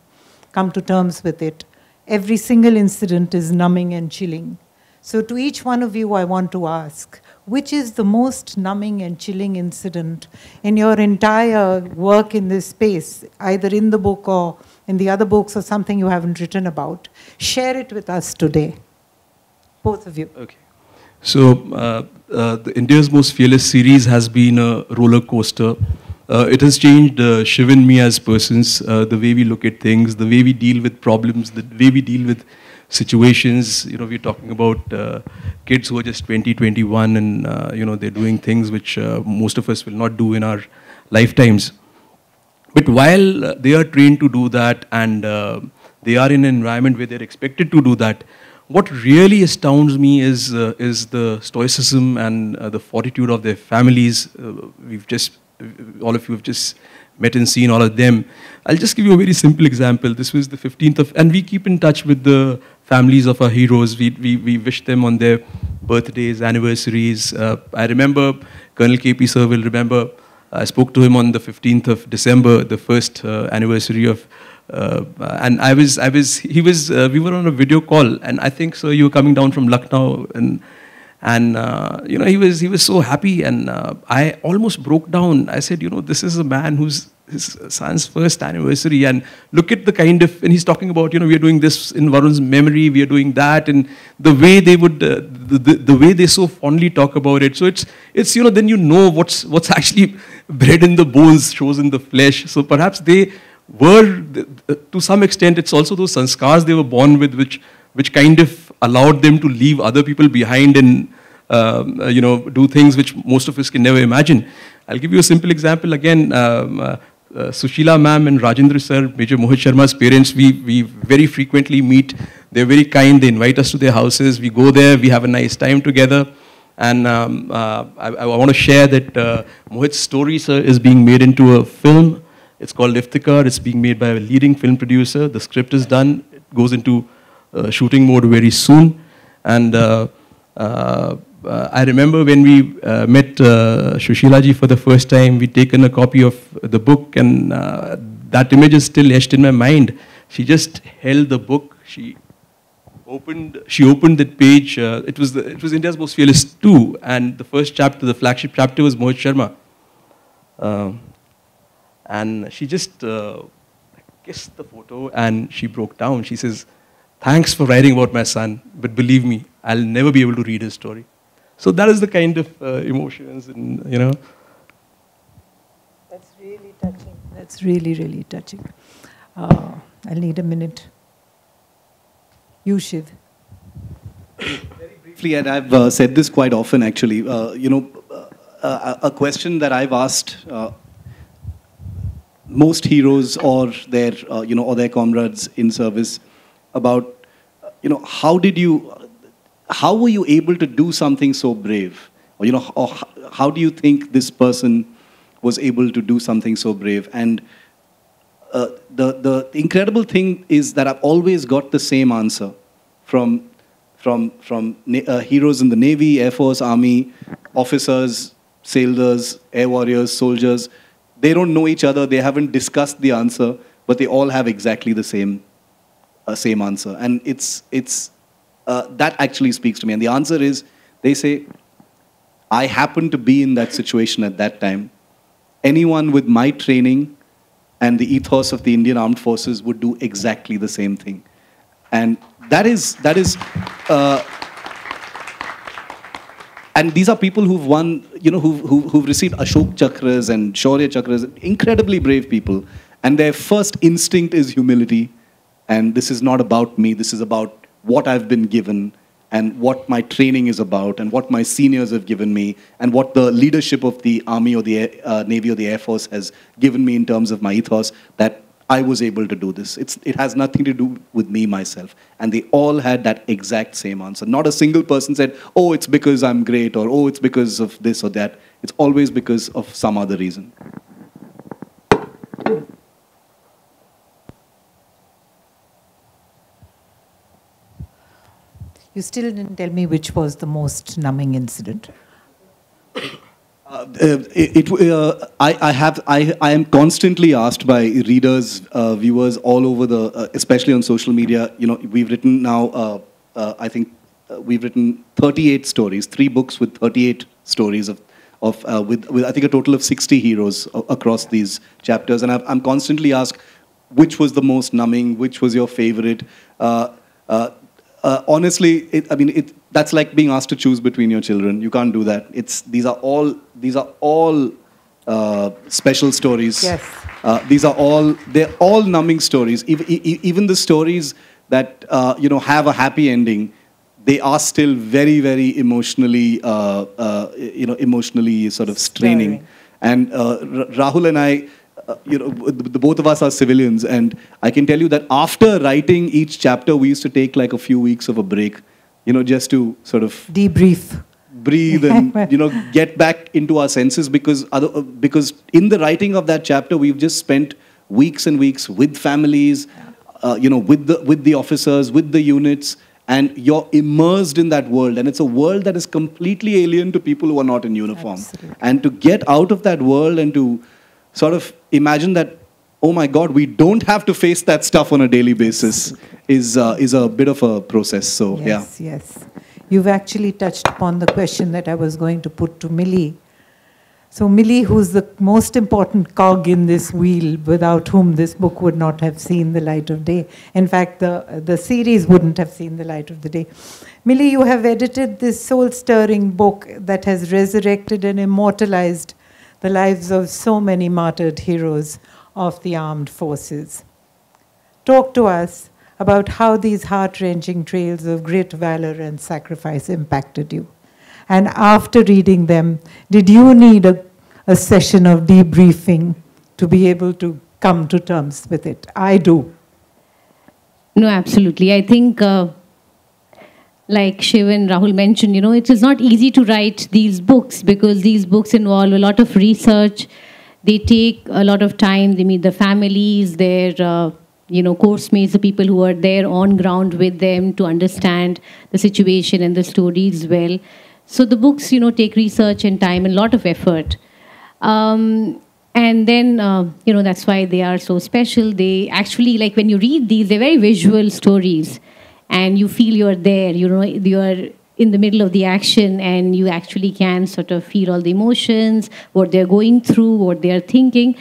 come to terms with it. Every single incident is numbing and chilling. So to each one of you, I want to ask, which is the most numbing and chilling incident in your entire work in this space, either in the book or in the other books or something you haven't written about? Share it with us today, both of you. Okay. So the India's Most Fearless series has been a roller coaster. It has changed Shiv and me as persons, the way we look at things, the way we deal with problems, the way we deal with situations. We're talking about kids who are just 20, 21, and they're doing things which most of us will not do in our lifetimes. But while they are trained to do that, and they are in an environment where they're expected to do that, what really astounds me is the stoicism and the fortitude of their families. All of you have just met and seen all of them. I'll just give you a very simple example. This was the 15th of, and we keep in touch with the families of our heroes. We wish them on their birthdays, anniversaries. I remember Colonel KP sir will remember. I spoke to him on the 15th of December, the first anniversary of, and we were on a video call, and I think, sir, you were coming down from Lucknow, and he was so happy, and I almost broke down. I said, this is a man who's his son's first anniversary, and look at the kind of, and he's talking about, we are doing this in Varun's memory, we are doing that, and the way they would, the way they so fondly talk about it. So it's then what's actually bred in the bones shows in the flesh. So perhaps they were, to some extent, it's also those sanskars they were born with, which kind of allowed them to leave other people behind and do things which most of us can never imagine. I'll give you a simple example again. Sushila ma'am and Rajendra sir, Major Mohit Sharma's parents, we very frequently meet. They're very kind. They invite us to their houses. We go there. We have a nice time together. And I want to share that Mohit's story, sir, is being made into a film. It's called Iftikhar. It's being made by a leading film producer. The script is done. It goes into shooting mode very soon. And I remember when we met Shushila ji for the first time, we'd taken a copy of the book, and that image is still etched in my mind. She just held the book. She opened that page. It was India's Most Fearless 2, and the first chapter, the flagship chapter, was Mohit Sharma. And she just kissed the photo, and she broke down. She says, "Thanks for writing about my son, but believe me, I'll never be able to read his story." So that is the kind of emotions, and That's really touching. That's really, really touching. I'll need a minute. You, Shiv. Very briefly, and I've said this quite often actually, a question that I've asked most heroes or their, or their comrades in service about, how were you able to do something so brave? Or how do you think this person was able to do something so brave? And the incredible thing is that I've always got the same answer from heroes in the Navy, Air Force, Army, officers, sailors, air warriors, soldiers. They don't know each other. They haven't discussed the answer, but they all have exactly the same answer. And that actually speaks to me. And the answer is, they say, I happened to be in that situation at that time. Anyone with my training and the ethos of the Indian Armed Forces would do exactly the same thing. And that is, and these are people who've won, who've received Ashok Chakras and Shaurya Chakras, incredibly brave people. And their first instinct is humility. And this is not about me, this is about what I've been given and what my training is about and what my seniors have given me and what the leadership of the Army or the Navy or the Air Force has given me in terms of my ethos, that I was able to do this. It has nothing to do with me, myself. And they all had that exact same answer. Not a single person said, oh, it's because I'm great, or oh, it's because of this or that. It's always because of some other reason. You still didn't tell me which was the most numbing incident. I am constantly asked by readers, viewers all over especially on social media. We've written now, I think we've written 38 stories, 3 books with 38 stories with I think a total of 60 heroes across these chapters. And I'm constantly asked, which was the most numbing, which was your favorite? Honestly, that's like being asked to choose between your children. You can't do that. These are all special stories. Yes. They're all numbing stories. Even the stories that have a happy ending, they are still very, very emotionally emotionally sort of straining. And Rahul and I, the both of us are civilians, and I can tell you that after writing each chapter, we used to take like a few weeks of a break, just to sort of debrief, breathe, and get back into our senses, because in the writing of that chapter, we've just spent weeks and weeks with families, with the officers, with the units, and you're immersed in that world, and it's a world that is completely alien to people who are not in uniform. Absolutely. And to get out of that world and to sort of imagine that, oh my God, we don't have to face that stuff on a daily basis is a bit of a process. So yes, yes. You've actually touched upon the question that I was going to put to Millie. So Millie, who's the most important cog in this wheel, without whom this book would not have seen the light of day. In fact, the series wouldn't have seen the light of the day. Millie, you have edited this soul-stirring book that has resurrected and immortalized the lives of so many martyred heroes of the armed forces. Talk to us about how these heart-wrenching trails of grit, valor, and sacrifice impacted you. And after reading them, did you need a session of debriefing to be able to come to terms with it? I do. No, absolutely. I think, like Shiv and Rahul mentioned, it is not easy to write these books because these books involve a lot of research. They take a lot of time. They meet the families, their course mates, the people who are there on ground with them to understand the situation and the stories well. So the books, take research and time and a lot of effort. And then, that's why they are so special. They actually, like when you read these, they're very visual stories. And you feel you're there, you're in the middle of the action and you actually can sort of feel all the emotions, what they're going through, what they're thinking.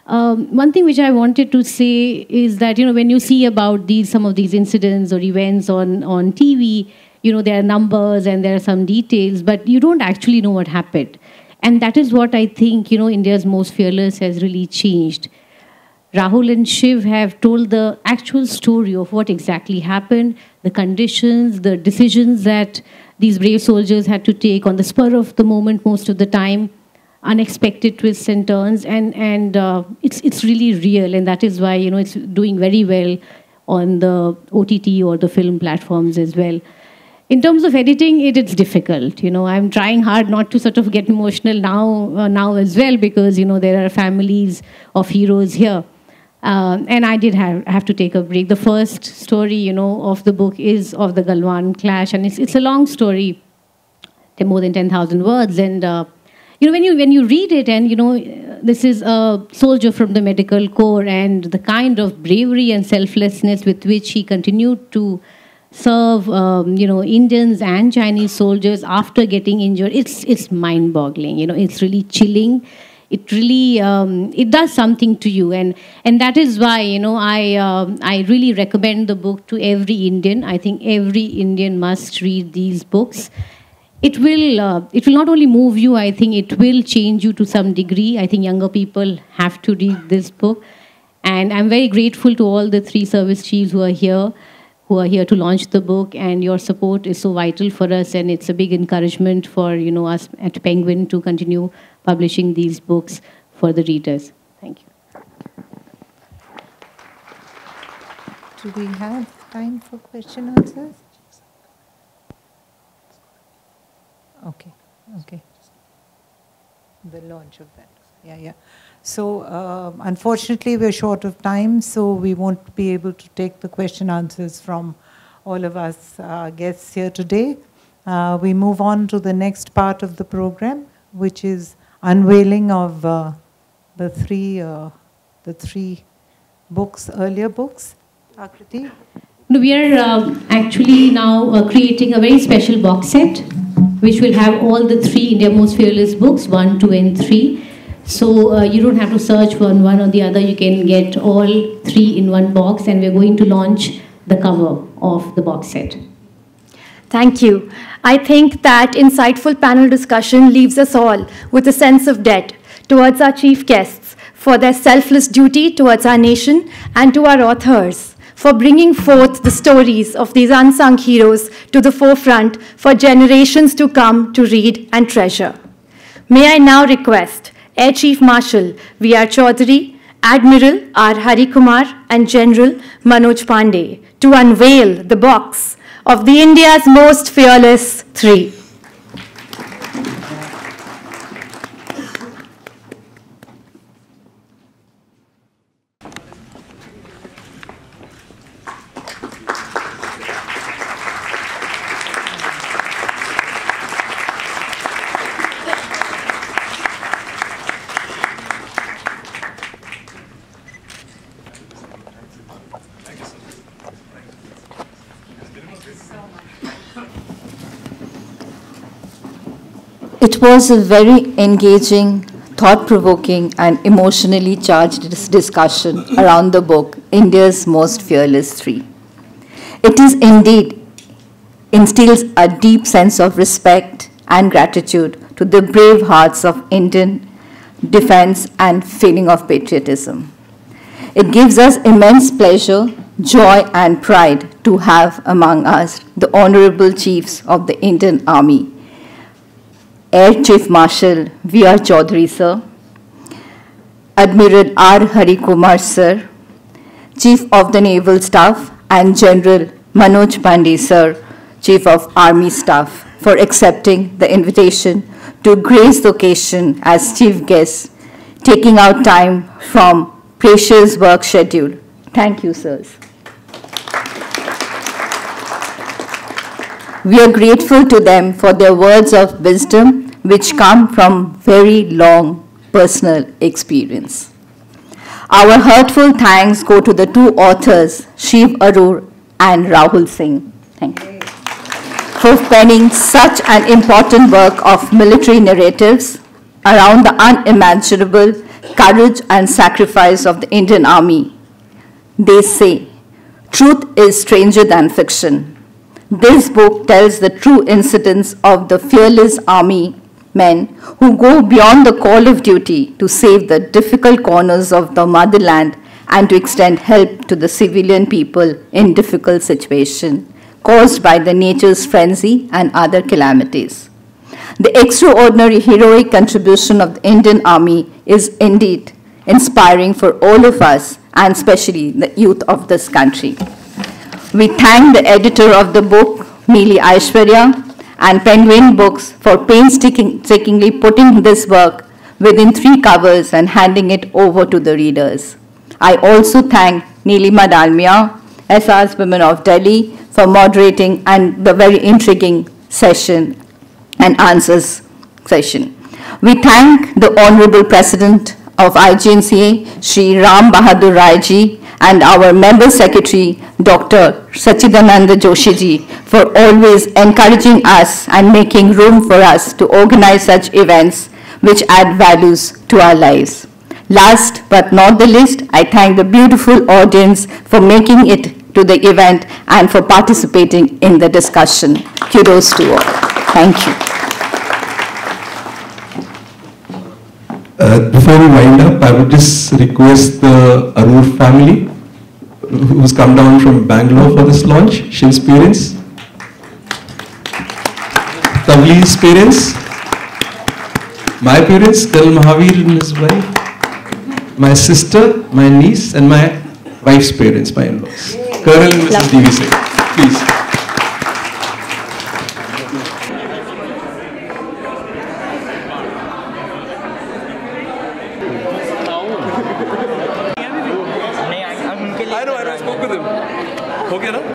One thing which I wanted to say is that, when you see about some of these incidents or events on TV, there are numbers and there are some details, but you don't actually know what happened. And that is what I think, India's Most Fearless has really changed. Rahul and Shiv have told the actual story of what exactly happened, the conditions, the decisions that these brave soldiers had to take on the spur of the moment most of the time, unexpected twists and turns, and it's really real, and that is why, it's doing very well on the OTT or the film platforms as well. In terms of editing, it's difficult. I'm trying hard not to sort of get emotional now as well because, there are families of heroes here. And I did have to take a break. The first story, of the book is of the Galwan clash, and it's a long story. They're more than 10,000 words, and when you read it, and this is a soldier from the medical corps, and the kind of bravery and selflessness with which he continued to serve, Indians and Chinese soldiers after getting injured. It's mind-boggling. It's really chilling. It really it does something to you, and that is why I really recommend the book to every Indian. I think every Indian must read these books. It will not only move you. I think it will change you to some degree. I think younger people have to read this book, and I'm very grateful to all the 3 service chiefs who are here to launch the book, and your support is so vital for us, and it's a big encouragement for us at Penguin to continue publishing these books for the readers. Thank you. Do we have time for question answers? Okay. The launch of that. Yeah. So unfortunately, we're short of time, so we won't be able to take the question answers from all of us guests here today. We move on to the next part of the program, which is unveiling of the three books, earlier books. Akriti? We are actually now creating a very special box set, which will have all the 3 India Most Fearless books, 1, 2, and 3. So you don't have to search for one or the other. You can get all 3 in one box, and we're going to launch the cover of the box set. Thank you. I think that insightful panel discussion leaves us all with a sense of debt towards our chief guests for their selfless duty towards our nation, and to our authors for bringing forth the stories of these unsung heroes to the forefront for generations to come to read and treasure. May I now request Air Chief Marshal V.R. Chaudhary, Admiral R. Hari Kumar, and General Manoj Pandey to unveil the box of the India's Most Fearless 3. It was a very engaging thought-provoking and emotionally charged discussion around the book, India's Most Fearless Three. It is indeed instills a deep sense of respect and gratitude to the brave hearts of Indian defense and feeling of patriotism. It gives us immense pleasure, joy, and pride to have among us the honorable chiefs of the Indian Army, Air Chief Marshal V.R. Chaudhary, sir, Admiral R. Hari Kumar, sir, Chief of the Naval Staff, and General Manoj Pandey, sir, Chief of Army Staff, for accepting the invitation to grace the occasion as chief guests, taking out time from precious work schedule. Thank you, sirs. We are grateful to them for their words of wisdom, which come from very long personal experience. Our heartfelt thanks go to the two authors, Shiv Aroor and Rahul Singh. Thank you. For penning such an important work of military narratives around the unimaginable courage and sacrifice of the Indian Army. They say, truth is stranger than fiction. This book tells the true incidents of the fearless army men who go beyond the call of duty to save the difficult corners of the motherland and to extend help to the civilian people in difficult situations caused by the nature's frenzy and other calamities. The extraordinary heroic contribution of the Indian Army is indeed inspiring for all of us, and especially the youth of this country. We thank the editor of the book, Meeli Aishwarya, and Penguin Books for painstakingly putting this work within 3 covers and handing it over to the readers. I also thank Neelima Dalmia, SR's Women of Delhi, for moderating and the very intriguing session and answers session. We thank the Honorable President of IGNCA, Shri Ram Bahadur Rai ji, and our Member Secretary, Dr. Sachidananda Joshi ji, for always encouraging us and making room for us to organize such events which add values to our lives. Last but not the least, I thank the beautiful audience for making it to the event and for participating in the discussion. Kudos to all. Thank you. Before we wind up, I would just request the Aroor family who's come down from Bangalore for this launch, Shiv's parents, Tavli's parents, my parents, Kal Mahavir and his wife, my sister, my niece, and my wife's parents, my in-laws. Colonel and Mrs. D.V. Singh, please. I know, I spoke with him. Okay, no?